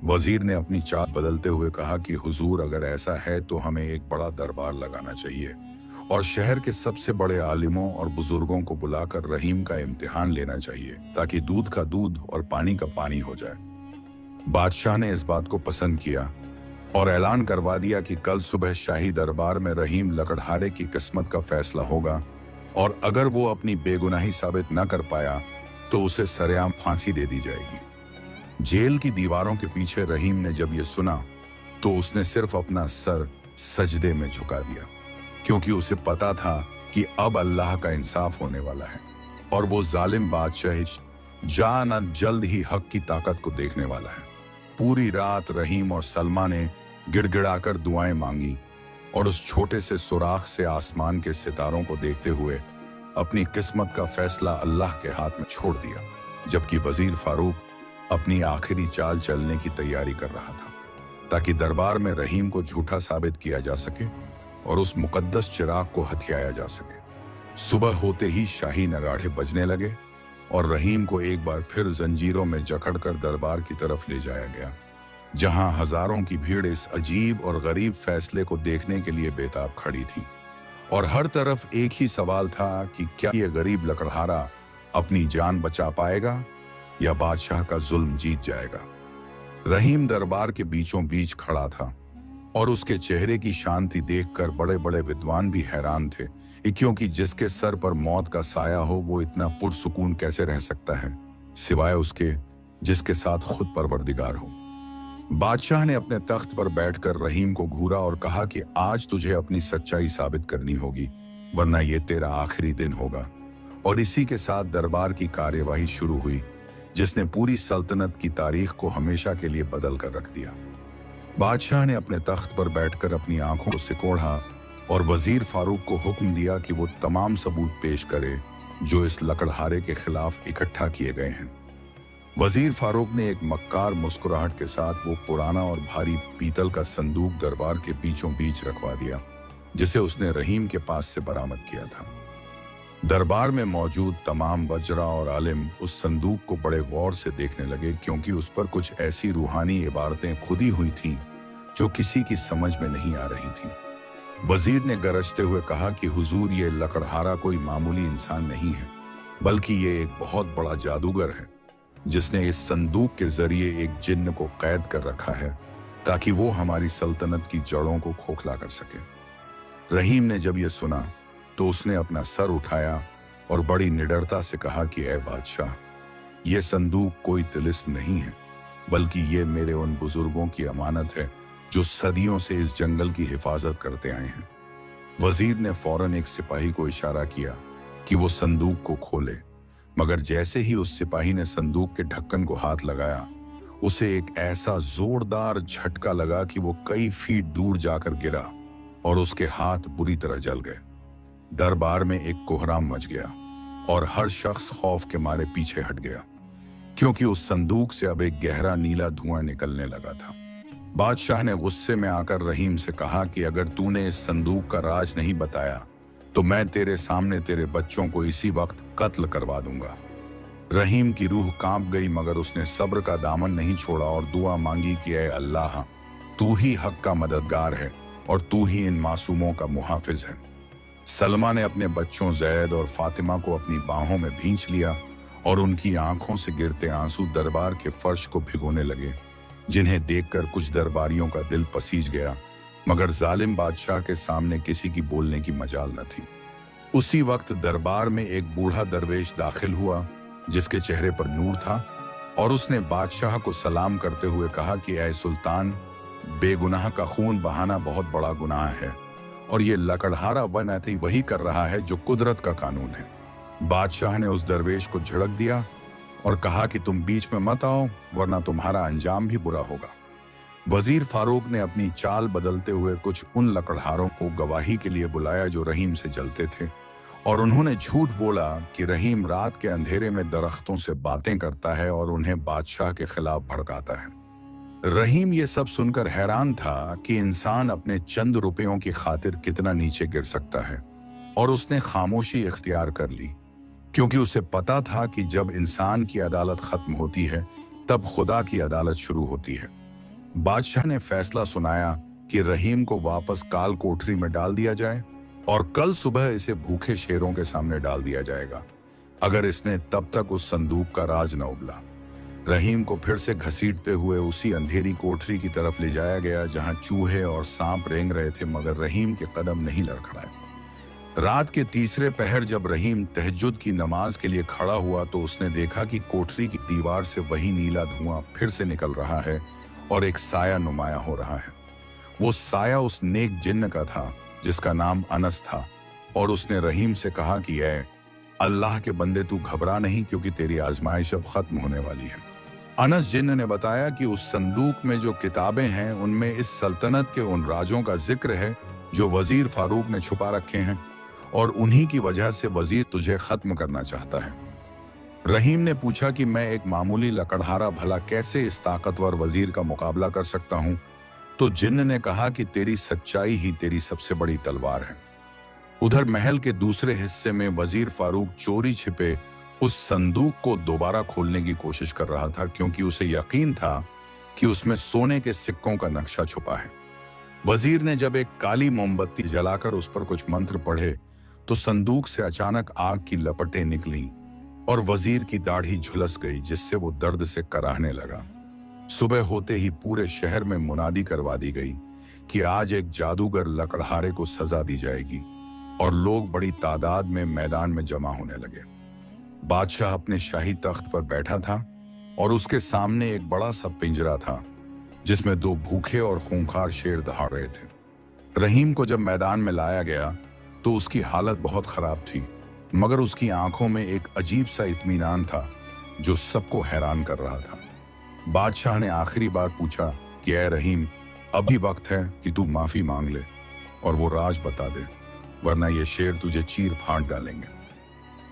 वजीर ने अपनी चाल बदलते हुए कहा कि हुजूर, अगर ऐसा है तो हमें एक बड़ा दरबार लगाना चाहिए और शहर के सबसे बड़े आलिमों और बुजुर्गों को बुलाकर रहीम का इम्तिहान लेना चाहिए, ताकि दूध का दूध और पानी का पानी हो जाए। बादशाह ने इस बात को पसंद किया और ऐलान करवा दिया कि कल सुबह शाही दरबार में रहीम लकड़हारे की किस्मत का फैसला होगा, और अगर वो अपनी बेगुनाही साबित न कर पाया तो उसे सरेआम फांसी दे दी जाएगी। जेल की दीवारों के पीछे रहीम ने जब ये सुना तो उसने सिर्फ अपना सर सजदे में झुका दिया, क्योंकि उसे पता था कि अब अल्लाह का इंसाफ होने वाला है और वो जालिम बादशाह जान जल्द ही हक की ताकत को देखने वाला है। पूरी रात रहीम और सलमा ने गिड़गिड़ाकर दुआएं मांगी और उस छोटे से सुराख से आसमान के सितारों को देखते हुए अपनी किस्मत का फैसला अल्लाह के हाथ में छोड़ दिया, जबकि वजीर फारूक अपनी आखिरी चाल चलने की तैयारी कर रहा था ताकि दरबार में रहीम को झूठा साबित किया जा सके और उस मुकद्दस चिराग को हथियाया जा सके। सुबह होते ही शाही नगाड़े बजने लगे और रहीम को एक बार फिर जंजीरों में जकड़कर दरबार की तरफ ले जाया गया, जहां हजारों की भीड़ इस अजीब और गरीब फैसले को देखने के लिए बेताब खड़ी थी। और हर तरफ एक ही सवाल था कि क्या ये गरीब लकड़हारा अपनी जान बचा पाएगा या बादशाह का जुल्म जीत जाएगा। रहीम दरबार के बीचों बीच खड़ा था और उसके चेहरे की शांति देखकर बड़े बड़े विद्वान भी हैरान थे, क्योंकि जिसके सर पर मौत का साया हो वो इतना पुरसुकून कैसे रह सकता है, सिवाय उसके जिसके साथ खुद परवरदिगार हो। बादशाह ने अपने तख्त पर बैठकर रहीम को घूरा और कहा कि आज तुझे अपनी सच्चाई साबित करनी होगी, वरना ये तेरा आखिरी दिन होगा। और इसी के साथ दरबार की कार्यवाही शुरू हुई, जिसने पूरी सल्तनत की तारीख को हमेशा के लिए बदल कर रख दिया। बादशाह ने अपने तख्त पर बैठकर अपनी आंखों को सिकोड़ा और वजीर फारूक को हुक्म दिया कि वो तमाम सबूत पेश करे जो इस लकड़हारे के खिलाफ इकट्ठा किए गए हैं। वजीर फारूक ने एक मक्कार मुस्कुराहट के साथ वो पुराना और भारी पीतल का संदूक दरबार के बीचों बीच रखवा दिया, जिसे उसने रहीम के पास से बरामद किया था। दरबार में मौजूद तमाम वज्रा और आलिम उस संदूक को बड़े गौर से देखने लगे, क्योंकि उस पर कुछ ऐसी रूहानी इबारतें खुदी हुई थीं जो किसी की समझ में नहीं आ रही थीं। वजीर ने गरजते हुए कहा कि हुजूर, ये लकड़हारा कोई मामूली इंसान नहीं है, बल्कि ये एक बहुत बड़ा जादूगर है जिसने इस संदूक के जरिए एक जिन्न को कैद कर रखा है ताकि वो हमारी सल्तनत की जड़ों को खोखला कर सके। रहीम ने जब ये सुना तो उसने अपना सर उठाया और बड़ी निडरता से कहा कि ऐ बादशाह, ये संदूक कोई तिलिस्म नहीं है, बल्कि ये मेरे उन बुजुर्गों की अमानत है जो सदियों से इस जंगल की हिफाजत करते आए हैं। वजीर ने फौरन एक सिपाही को इशारा किया कि वो संदूक को खोले, मगर जैसे ही उस सिपाही ने संदूक के ढक्कन को हाथ लगाया, उसे एक ऐसा जोरदार झटका लगा कि वो कई फीट दूर जाकर गिरा और उसके हाथ बुरी तरह जल गए। दरबार में एक कोहराम मच गया और हर शख्स खौफ के मारे पीछे हट गया, क्योंकि उस संदूक से अब एक गहरा नीला धुआं निकलने लगा था। बादशाह ने गुस्से में आकर रहीम से कहा कि अगर तूने इस संदूक का राज नहीं बताया तो मैं तेरे सामने तेरे बच्चों को इसी वक्त कत्ल करवा दूंगा। रहीम की रूह कांप गई, मगर उसने सब्र का दामन नहीं छोड़ा और दुआ मांगी कि ऐ अल्लाह, तू ही हक का मददगार है और तू ही इन मासूमों का मुहाफिज है। सलमा ने अपने बच्चों जैद और फातिमा को अपनी बाहों में भींच लिया और उनकी आंखों से गिरते आंसू दरबार के फर्श को भिगोने लगे, जिन्हें देखकर कुछ दरबारियों का दिल पसीज गया, मगर जालिम बादशाह के सामने किसी की बोलने की मजाल न थी। उसी वक्त दरबार में एक बूढ़ा दरवेश दाखिल हुआ जिसके चेहरे पर नूर था, और उसने बादशाह को सलाम करते हुए कहा कि ऐ सुल्तान, बेगुनाह का खून बहाना बहुत बड़ा गुनाह है और ये लकड़हारा वनैती वही कर रहा है जो कुदरत का कानून है। बादशाह ने उस दरवेश को झिड़क दिया और कहा कि तुम बीच में मत आओ, वरना तुम्हारा अंजाम भी बुरा होगा। वजीर फारूक ने अपनी चाल बदलते हुए कुछ उन लकड़हारों को गवाही के लिए बुलाया जो रहीम से जलते थे, और उन्होंने झूठ बोला कि रहीम रात के अंधेरे में दरख्तों से बातें करता है और उन्हें बादशाह के खिलाफ भड़काता है। रहीम ये सब सुनकर हैरान था कि इंसान अपने चंद रुपयों की खातिर कितना नीचे गिर सकता है, और उसने खामोशी इख्तियार कर ली, क्योंकि उसे पता था कि जब इंसान की अदालत खत्म होती है तब खुदा की अदालत शुरू होती है। बादशाह ने फैसला सुनाया कि रहीम को वापस काल कोठरी में डाल दिया जाए और कल सुबह इसे भूखे शेरों के सामने डाल दिया जाएगा, अगर इसने तब तक उस संदूक का राज न उगला। रहीम को फिर से घसीटते हुए उसी अंधेरी कोठरी की तरफ ले जाया गया जहां चूहे और सांप रेंग रहे थे, मगर रहीम के कदम नहीं लड़खड़ाए। रात के तीसरे पहर जब रहीम तहज्जुद की नमाज के लिए खड़ा हुआ तो उसने देखा कि कोठरी की दीवार से वही नीला धुआं फिर से निकल रहा है और एक साया नुमाया हो रहा है। वो साया उस नेक जिन्न का था जिसका नाम अनस था, और उसने रहीम से कहा कि ऐ अल्लाह के बंदे, तू घबरा नहीं, क्योंकि तेरी आजमाइश अब खत्म होने वाली है। अनस जिन्न ने बताया कि उस संदूक में जो किताबें हैं उनमें इस सल्तनत के उन राजों का जिक्र है जो वजीर फारूक ने छुपा रखे हैं, और उन्हीं की वजह से वजीर तुझे खत्म करना चाहता है। रहीम ने पूछा कि मैं एक मामूली लकड़हारा भला कैसे इस ताकतवर वजीर का मुकाबला कर सकता हूं? तो जिन्न ने कहा कि तेरी सच्चाई ही तेरी सबसे बड़ी तलवार है। उधर महल के दूसरे हिस्से में वजीर फारूक चोरी छिपे उस संदूक को दोबारा खोलने की कोशिश कर रहा था, क्योंकि उसे यकीन था कि उसमें सोने के सिक्कों का नक्शा छुपा है। वजीर ने जब एक काली मोमबत्ती जलाकर उस पर कुछ मंत्र पढ़े तो संदूक से अचानक आग की लपटें निकली और वजीर की दाढ़ी झुलस गई, जिससे वो दर्द से कराहने लगा। सुबह होते ही पूरे शहर में मुनादी करवा दी गई कि आज एक जादूगर लकड़हारे को सजा दी जाएगी, और लोग बड़ी तादाद में मैदान में जमा होने लगे। बादशाह अपने शाही तख्त पर बैठा था और उसके सामने एक बड़ा सा पिंजरा था जिसमें दो भूखे और खूंखार शेर दहाड़ रहे थे। रहीम को जब मैदान में लाया गया तो उसकी हालत बहुत खराब थी, मगर उसकी आंखों में एक अजीब सा इत्मीनान था जो सबको हैरान कर रहा था। बादशाह ने आखिरी बार पूछा कि ऐ रहीम, अभी वक्त है कि तू माफी मांग ले और वो राज बता दे, वरना ये शेर तुझे चीर फाड़ डालेंगे।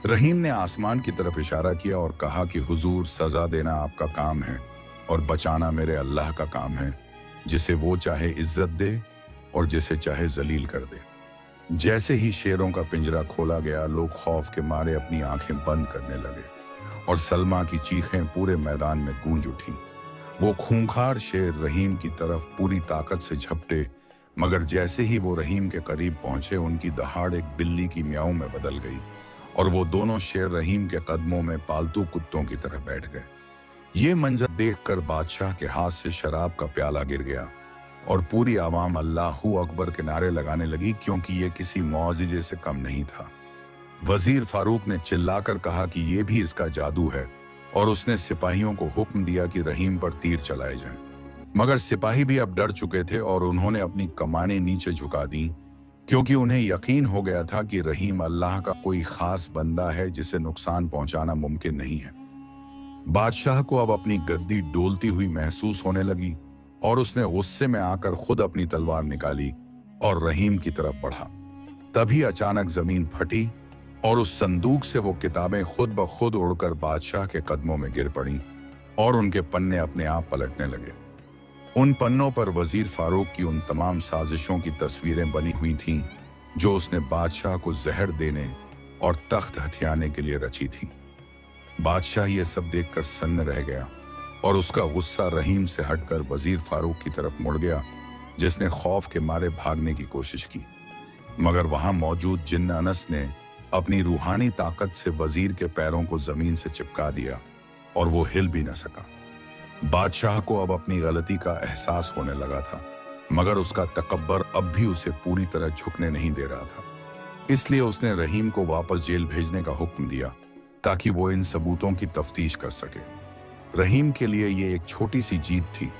रहीम ने आसमान की तरफ इशारा किया और कहा कि हुजूर, सजा देना आपका काम है और बचाना मेरे अल्लाह का काम है, जिसे वो चाहे इज्जत दे और जिसे चाहे जलील कर दे। जैसे ही शेरों का पिंजरा खोला गया, लोग खौफ के मारे अपनी आंखें बंद करने लगे और सलमा की चीखें पूरे मैदान में गूंज उठी। वो खूंखार शेर रहीम की तरफ पूरी ताकत से झपटे, मगर जैसे ही वो रहीम के करीब पहुंचे, उनकी दहाड़ एक बिल्ली की म्याऊं में बदल गई और वो दोनों शेर रहीम के कदमों में पालतू कुत्तों की तरह बैठ गए। ये मंजर देखकर बादशाह के हाथ से शराब का प्याला गिर गया और पूरी आवाम अल्लाहू अकबर के नारे लगाने लगी, क्योंकि ये किसी मौजिजे से कम नहीं था। वजीर फारूक ने चिल्लाकर कहा कि ये भी इसका जादू है, और उसने सिपाहियों को हुक्म दिया कि रहीम पर तीर चलाए जाएं। मगर सिपाही भी अब डर चुके थे और उन्होंने अपनी कमानें नीचे झुका दी, क्योंकि उन्हें यकीन हो गया था कि रहीम अल्लाह का कोई खास बंदा है जिसे नुकसान पहुंचाना मुमकिन नहीं है। बादशाह को अब अपनी गद्दी डोलती हुई महसूस होने लगी और उसने गुस्से में आकर खुद अपनी तलवार निकाली और रहीम की तरफ बढ़ा। तभी अचानक जमीन फटी और उस संदूक से वो किताबें खुद ब खुद उड़कर बादशाह के कदमों में गिर पड़ी और उनके पन्ने अपने आप पलटने लगे। उन पन्नों पर वजीर फारूक की उन तमाम साजिशों की तस्वीरें बनी हुई थीं जो उसने बादशाह को जहर देने और तख्त हथियाने के लिए रची थी। बादशाह ये सब देखकर सन्न रह गया और उसका गुस्सा रहीम से हटकर वजीर फारूक की तरफ मुड़ गया, जिसने खौफ के मारे भागने की कोशिश की। मगर वहां मौजूद जिन्न अनस ने अपनी रूहानी ताकत से वजीर के पैरों को जमीन से चिपका दिया और वो हिल भी न सका। बादशाह को अब अपनी गलती का एहसास होने लगा था, मगर उसका तकब्बर अब भी उसे पूरी तरह झुकने नहीं दे रहा था। इसलिए उसने रहीम को वापस जेल भेजने का हुक्म दिया ताकि वो इन सबूतों की तफ्तीश कर सके। रहीम के लिए ये एक छोटी सी जीत थी,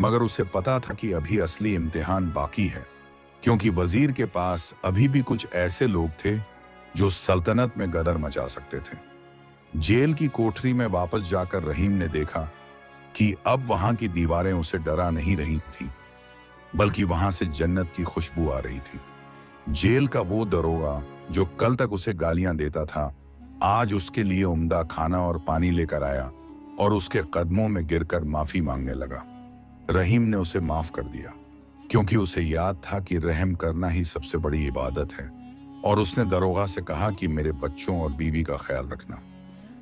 मगर उसे पता था कि अभी असली इम्तिहान बाकी है, क्योंकि वजीर के पास अभी भी कुछ ऐसे लोग थे जो सल्तनत में गदर मचा सकते थे। जेल की कोठरी में वापस जाकर रहीम ने देखा कि अब वहां की दीवारें उसे डरा नहीं रही थी, बल्कि वहां से जन्नत की खुशबू आ रही थी। जेल का वो दरोगा जो कल तक उसे गालियां देता था, आज उसके लिए उम्दा खाना और पानी लेकर आया और उसके कदमों में गिरकर माफी मांगने लगा। रहीम ने उसे माफ कर दिया, क्योंकि उसे याद था कि रहम करना ही सबसे बड़ी इबादत है, और उसने दरोगा से कहा कि मेरे बच्चों और बीवी का ख्याल रखना।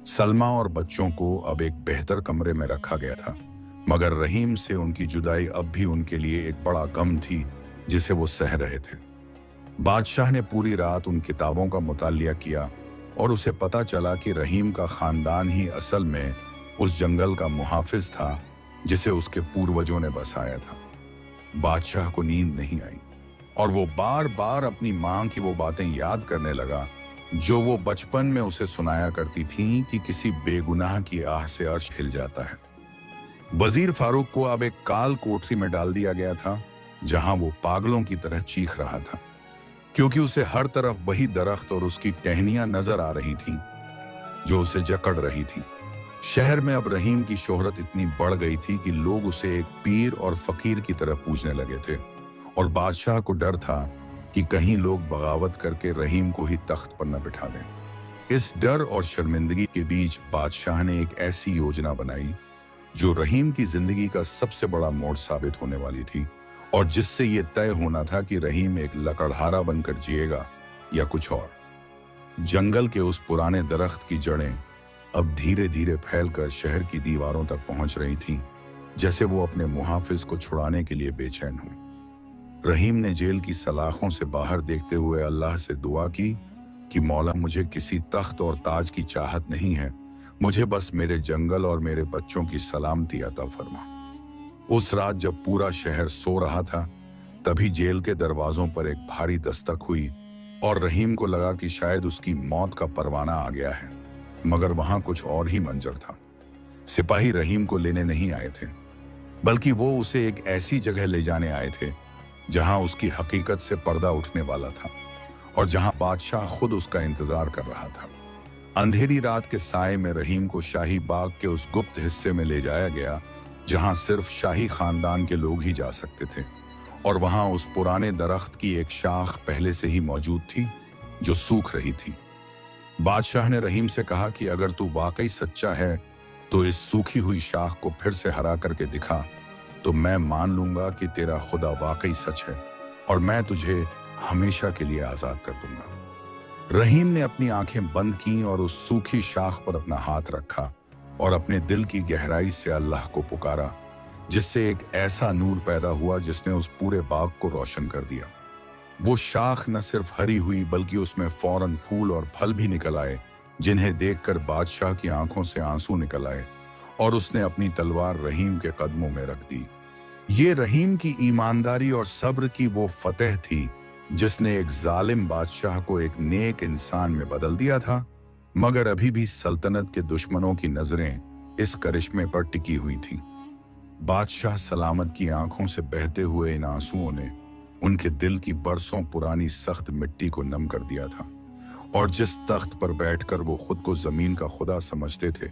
सलमा और बच्चों को अब एक बेहतर कमरे में रखा गया था, मगर रहीम से उनकी जुदाई अब भी उनके लिए एक बड़ा गम थी जिसे वो सह रहे थे। बादशाह ने पूरी रात उन किताबों का मुतालिया किया और उसे पता चला कि रहीम का खानदान ही असल में उस जंगल का मुहाफिज था जिसे उसके पूर्वजों ने बसाया था। बादशाह को नींद नहीं आई और वो बार बार अपनी मां की वो बातें याद करने लगा जो वो बचपन में उसे सुनाया करती थी कि किसी बेगुनाह की आह से अर्श हिल जाता है। वजीर फारूक को अब एक काल कोठरी में डाल दिया गया था जहां वो पागलों की तरह चीख रहा था, क्योंकि उसे हर तरफ वही दरख्त और उसकी टहनियां नजर आ रही थीं जो उसे जकड़ रही थी। शहर में अब रहीम की शोहरत इतनी बढ़ गई थी कि लोग उसे एक पीर और फकीर की तरह पूजने लगे थे, और बादशाह को डर था कि कहीं लोग बगावत करके रहीम को ही तख्त पर न बिठा दें। इस डर और शर्मिंदगी के बीच बादशाह ने एक ऐसी योजना बनाई जो रहीम की जिंदगी का सबसे बड़ा मोड़ साबित होने वाली थी, और जिससे ये तय होना था कि रहीम एक लकड़हारा बनकर जिएगा या कुछ और। जंगल के उस पुराने दरख्त की जड़ें अब धीरे धीरे फैलकर शहर की दीवारों तक पहुंच रही थीं, जैसे वो अपने मुहाफिज को छुड़ाने के लिए बेचैन हो। रहीम ने जेल की सलाखों से बाहर देखते हुए अल्लाह से दुआ की कि मौला, मुझे किसी तख्त और ताज की चाहत नहीं है, मुझे बस मेरे जंगल और मेरे बच्चों की सलामती अता फरमा। उस रात जब पूरा शहर सो रहा था, तभी जेल के दरवाजों पर एक भारी दस्तक हुई और रहीम को लगा कि शायद उसकी मौत का परवाना आ गया है, मगर वहां कुछ और ही मंजर था। सिपाही रहीम को लेने नहीं आए थे, बल्कि वो उसे एक ऐसी जगह ले जाने आए थे जहां उसकी हकीकत से पर्दा उठने वाला था और जहां बादशाह खुद उसका इंतजार कर रहा था। अंधेरी रात के साए में रहीम को शाही बाग के उस गुप्त हिस्से में ले जाया गया जहां सिर्फ शाही खानदान के लोग ही जा सकते थे, और वहां उस पुराने दरख्त की एक शाख पहले से ही मौजूद थी जो सूख रही थी। बादशाह ने रहीम से कहा कि अगर तू वाकई सच्चा है तो इस सूखी हुई शाख को फिर से हरा करके दिखा, तो मैं मान लूंगा कि तेरा खुदा वाकई सच है और मैं तुझे हमेशा के लिए आजाद कर दूंगा। रहीम ने अपनी आंखें बंद की और उस सूखी शाख पर अपना हाथ रखा और अपने दिल की गहराई से अल्लाह को पुकारा, जिससे एक ऐसा नूर पैदा हुआ जिसने उस पूरे बाग को रोशन कर दिया। वो शाख न सिर्फ हरी हुई बल्कि उसमें फौरन फूल और फल भी निकल आए, जिन्हें देखकर बादशाह की आंखों से आंसू निकल आए और उसने अपनी तलवार रहीम के कदमों में रख दी। ये रहीम की ईमानदारी और सब्र की वो फतेह थी जिसने एक जालिम बादशाह को एक नेक इंसान में बदल दिया था, मगर अभी भी सल्तनत के दुश्मनों की नजरें इस करिश्मे पर टिकी हुई थीं। बादशाह सलामत की आंखों से बहते हुए इन आंसुओं ने उनके दिल की बरसों पुरानी सख्त मिट्टी को नम कर दिया था, और जिस तख्त पर बैठकर वो खुद को जमीन का खुदा समझते थे,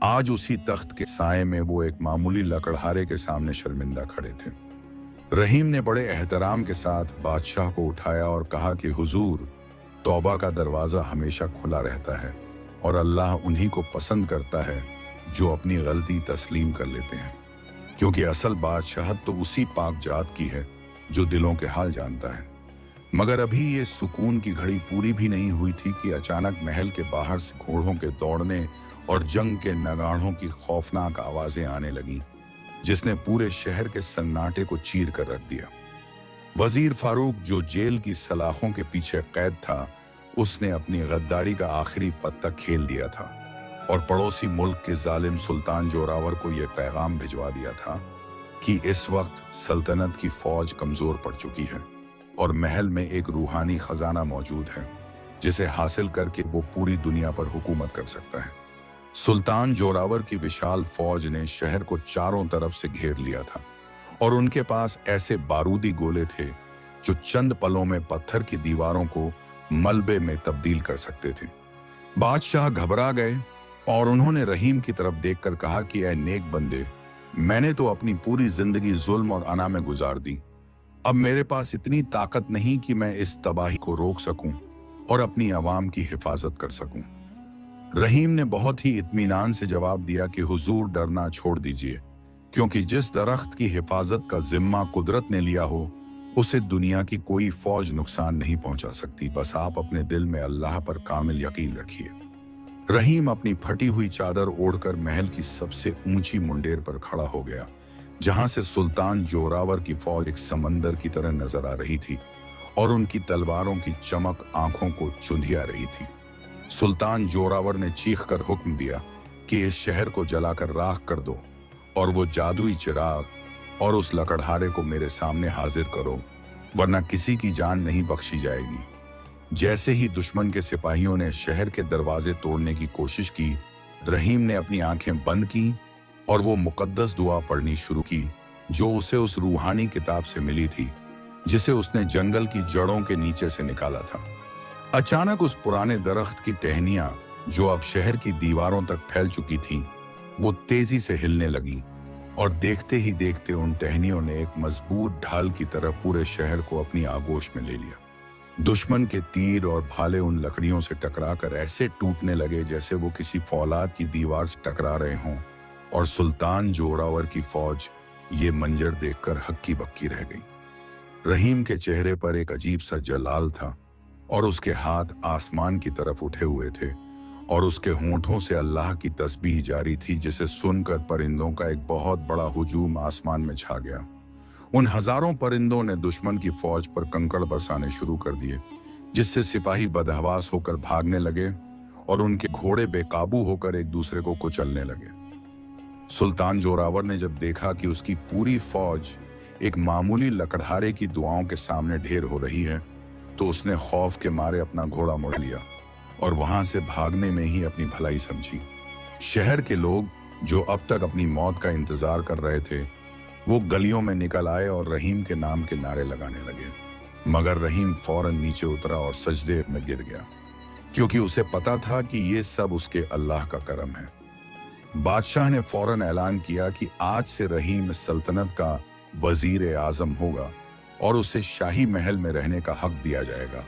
आज उसी तख्त के साए में वो एक मामूली लकड़हारे के सामने शर्मिंदा खड़े थे। रहीम ने बड़े एहतराम के साथ बादशाह को उठाया और कहा कि हुजूर, तौबा का दरवाजा हमेशा खुला रहता है और अल्लाह उन्हीं को पसंद करता है जो अपनी गलती तस्लीम कर लेते हैं, क्योंकि असल बादशाहत तो उसी पाक जात की है जो दिलों के हाल जानता है। मगर अभी ये सुकून की घड़ी पूरी भी नहीं हुई थी कि अचानक महल के बाहर से घोड़ों के दौड़ने और जंग के नगाड़ों की खौफनाक आवाजें आने लगीं, जिसने पूरे शहर के सन्नाटे को चीर कर रख दिया। वजीर फारूक, जो जेल की सलाखों के पीछे कैद था, उसने अपनी गद्दारी का आखिरी पत्ता खेल दिया था और पड़ोसी मुल्क के जालिम सुल्तान जोरावर को यह पैगाम भिजवा दिया था कि इस वक्त सल्तनत की फौज कमजोर पड़ चुकी है और महल में एक रूहानी खजाना मौजूद है जिसे हासिल करके वो पूरी दुनिया पर हुकूमत कर सकता है। सुल्तान जोरावर की विशाल फौज ने शहर को चारों तरफ से घेर लिया था और उनके पास ऐसे बारूदी गोले थे जो चंद पलों में पत्थर की दीवारों को मलबे में तब्दील कर सकते थे। बादशाह घबरा गए और उन्होंने रहीम की तरफ देखकर कहा कि ऐ नेक बंदे, मैंने तो अपनी पूरी जिंदगी जुल्म और अना में गुजार दी। अब मेरे पास इतनी ताकत नहीं कि मैं इस तबाही को रोक सकूं और अपनी आवाम की हिफाजत कर सकूं। रहीम ने बहुत ही इत्मीनान से जवाब दिया कि हुजूर, डरना छोड़ दीजिए, क्योंकि जिस दरख्त की हिफाजत का जिम्मा कुदरत ने लिया हो उसे दुनिया की कोई फौज नुकसान नहीं पहुंचा सकती। बस आप अपने दिल में अल्लाह पर कामिल यकीन रखिए। रहीम अपनी फटी हुई चादर ओढ़कर महल की सबसे ऊंची मुंडेर पर खड़ा हो गया, जहां से सुल्तान जोरावर की फौज एक समंदर की तरह नजर आ रही थी और उनकी तलवारों की चमक आंखों को चुंधिया रही थी। सुल्तान जोरावर ने चीखकर हुक्म दिया कि इस शहर को जलाकर राख कर दो और वो जादुई चिराग और उस लकड़हारे को मेरे सामने हाजिर करो, वरना किसी की जान नहीं बख्शी जाएगी। जैसे ही दुश्मन के सिपाहियों ने शहर के दरवाजे तोड़ने की कोशिश की, रहीम ने अपनी आंखें बंद की और वो मुकद्दस दुआ पढ़नी शुरू की जो उसे उस रूहानी किताब से मिली थी जिसे उसने जंगल की जड़ों के नीचे से निकाला था। अचानक उस पुराने दरख्त की टहनियां जो अब शहर की दीवारों तक फैल चुकी थी, वो तेजी से हिलने लगी और देखते ही देखते उन टहनियों ने एक मजबूत ढाल की तरह पूरे शहर को अपनी आगोश में ले लिया। दुश्मन के तीर और भाले उन लकड़ियों से टकराकर ऐसे टूटने लगे जैसे वो किसी फौलाद की दीवार से टकरा रहे हों, और सुल्तान जोरावर की फौज ये मंजर देखकर हक्की बक्की रह गई। रहीम के चेहरे पर एक अजीब सा जलाल था और उसके हाथ आसमान की तरफ उठे हुए थे और उसके होंठों से अल्लाह की तस्बीह जारी थी, जिसे सुनकर परिंदों का एक बहुत बड़ा हुजूम आसमान में छा गया। उन हजारों परिंदों ने दुश्मन की फौज पर कंकड़ बरसाने शुरू कर दिए, जिससे सिपाही बदहवास होकर भागने लगे और उनके घोड़े बेकाबू होकर एक दूसरे को कुचलने लगे। सुल्तान जोरावर ने जब देखा कि उसकी पूरी फौज एक मामूली लकड़हारे की दुआओं के सामने ढेर हो रही है, तो उसने खौफ के मारे अपना घोड़ा मोड़ लिया और वहां से भागने में ही अपनी भलाई समझी। शहर के लोग जो अब तक अपनी मौत का इंतजार कर रहे थे, वो गलियों में निकल आए और रहीम के नाम के नारे लगाने लगे, मगर रहीम फौरन नीचे उतरा और सजदे में गिर गया, क्योंकि उसे पता था कि ये सब उसके अल्लाह का करम है। बादशाह ने फौरन ऐलान किया कि आज से रहीम इस सल्तनत का वजीर आजम होगा और उसे शाही महल में रहने का हक दिया जाएगा,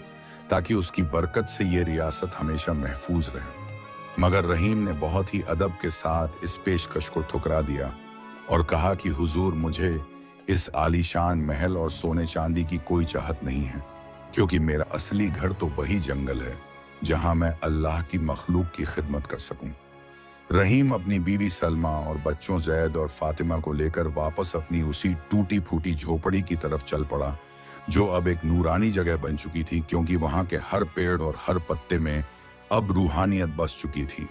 ताकि उसकी बरकत से ये रियासत हमेशा महफूज रहे। मगर रहीम ने बहुत ही अदब के साथ इस पेशकश को ठुकरा दिया और कहा कि हुजूर, मुझे इस आलीशान महल और सोने चांदी की कोई चाहत नहीं है, क्योंकि मेरा असली घर तो वही जंगल है जहां मैं अल्लाह की मखलूक की खिदमत कर सकूं। रहीम अपनी बीवी सलमा और बच्चों जैद और फातिमा को लेकर वापस अपनी उसी टूटी फूटी झोपड़ी की तरफ चल पड़ा, जो अब एक नूरानी जगह बन चुकी थी, क्योंकि वहां के हर पेड़ और हर पत्ते में अब रूहानियत बस चुकी थी।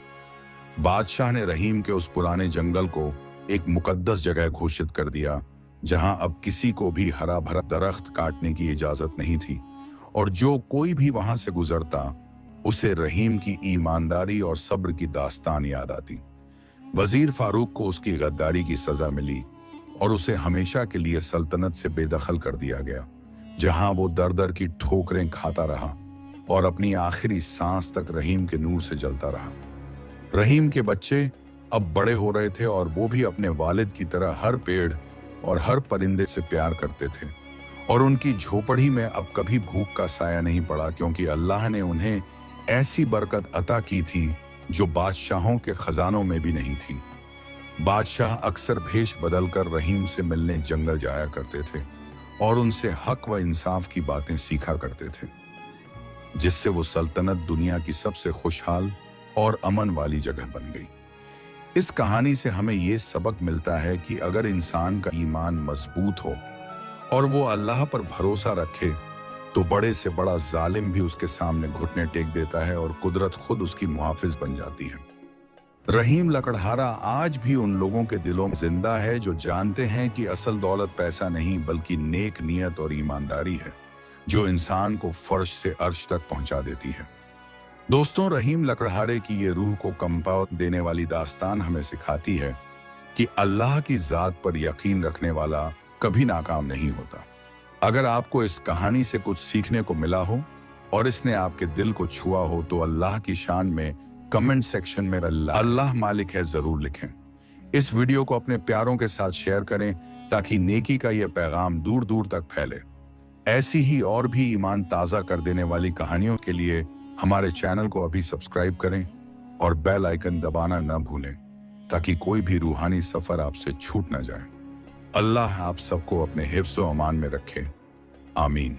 बादशाह ने रहीम के उस पुराने जंगल को एक मुकद्दस जगह घोषित कर दिया, जहां अब किसी को भी हरा भरा दरख्त काटने की इजाजत नहीं थी, और जो कोई भी वहां से गुजरता उसे रहीम की ईमानदारी और सब्र की दास्तान याद आती। वजीर फारूक को उसकी गद्दारी की सजा मिली और उसे हमेशा के लिए सल्तनत से बेदखल कर दिया गया, जहां वो दर दर की ठोकरें खाता रहा और अपनी आखिरी सांस तक रहीम के नूर से जलता रहा। रहीम के बच्चे अब बड़े हो रहे थे और वो भी अपने वालिद की तरह हर पेड़ और हर परिंदे से प्यार करते थे, और उनकी झोपड़ी में अब कभी भूख का साया नहीं पड़ा, क्योंकि अल्लाह ने उन्हें ऐसी बरकत अता की थी जो बादशाहों के खजानों में भी नहीं थी। बादशाह अक्सर भेष बदलकर रहीम से मिलने जंगल जाया करते थे और उनसे हक व इंसाफ की बातें सीखा करते थे, जिससे वो सल्तनत दुनिया की सबसे खुशहाल और अमन वाली जगह बन गई। इस कहानी से हमें ये सबक मिलता है कि अगर इंसान का ईमान मजबूत हो और वो अल्लाह पर भरोसा रखे, तो बड़े से बड़ा जालिम भी उसके सामने घुटने टेक देता है और कुदरत खुद उसकी मुहाफिज बन जाती है। रहीम लकड़हारा आज भी उन लोगों के दिलों में जिंदा है जो जानते हैं कि असल दौलत पैसा नहीं बल्कि नेक नियत और ईमानदारी है, जो इंसान को फर्श से अर्श तक पहुंचा देती है। दोस्तों, रहीम लकड़हारे की ये रूह को कंपा देने वाली दास्तान हमें सिखाती है कि अल्लाह की जात पर यकीन रखने वाला कभी नाकाम नहीं होता। अगर आपको इस कहानी से कुछ सीखने को मिला हो और इसने आपके दिल को छुआ हो, तो अल्लाह की शान में कमेंट सेक्शन में अल्लाह मालिक है जरूर लिखें। इस वीडियो को अपने प्यारों के साथ शेयर करें ताकि नेकी का यह पैगाम दूर दूर तक फैले। ऐसी ही और भी ईमान ताज़ा कर देने वाली कहानियों के लिए हमारे चैनल को अभी सब्सक्राइब करें और बेल आइकन दबाना न भूलें, ताकि कोई भी रूहानी सफर आपसे छूट न जाए। अल्लाह आप सबको अपने हिफ्ज़ व अमान में रखे। आमीन।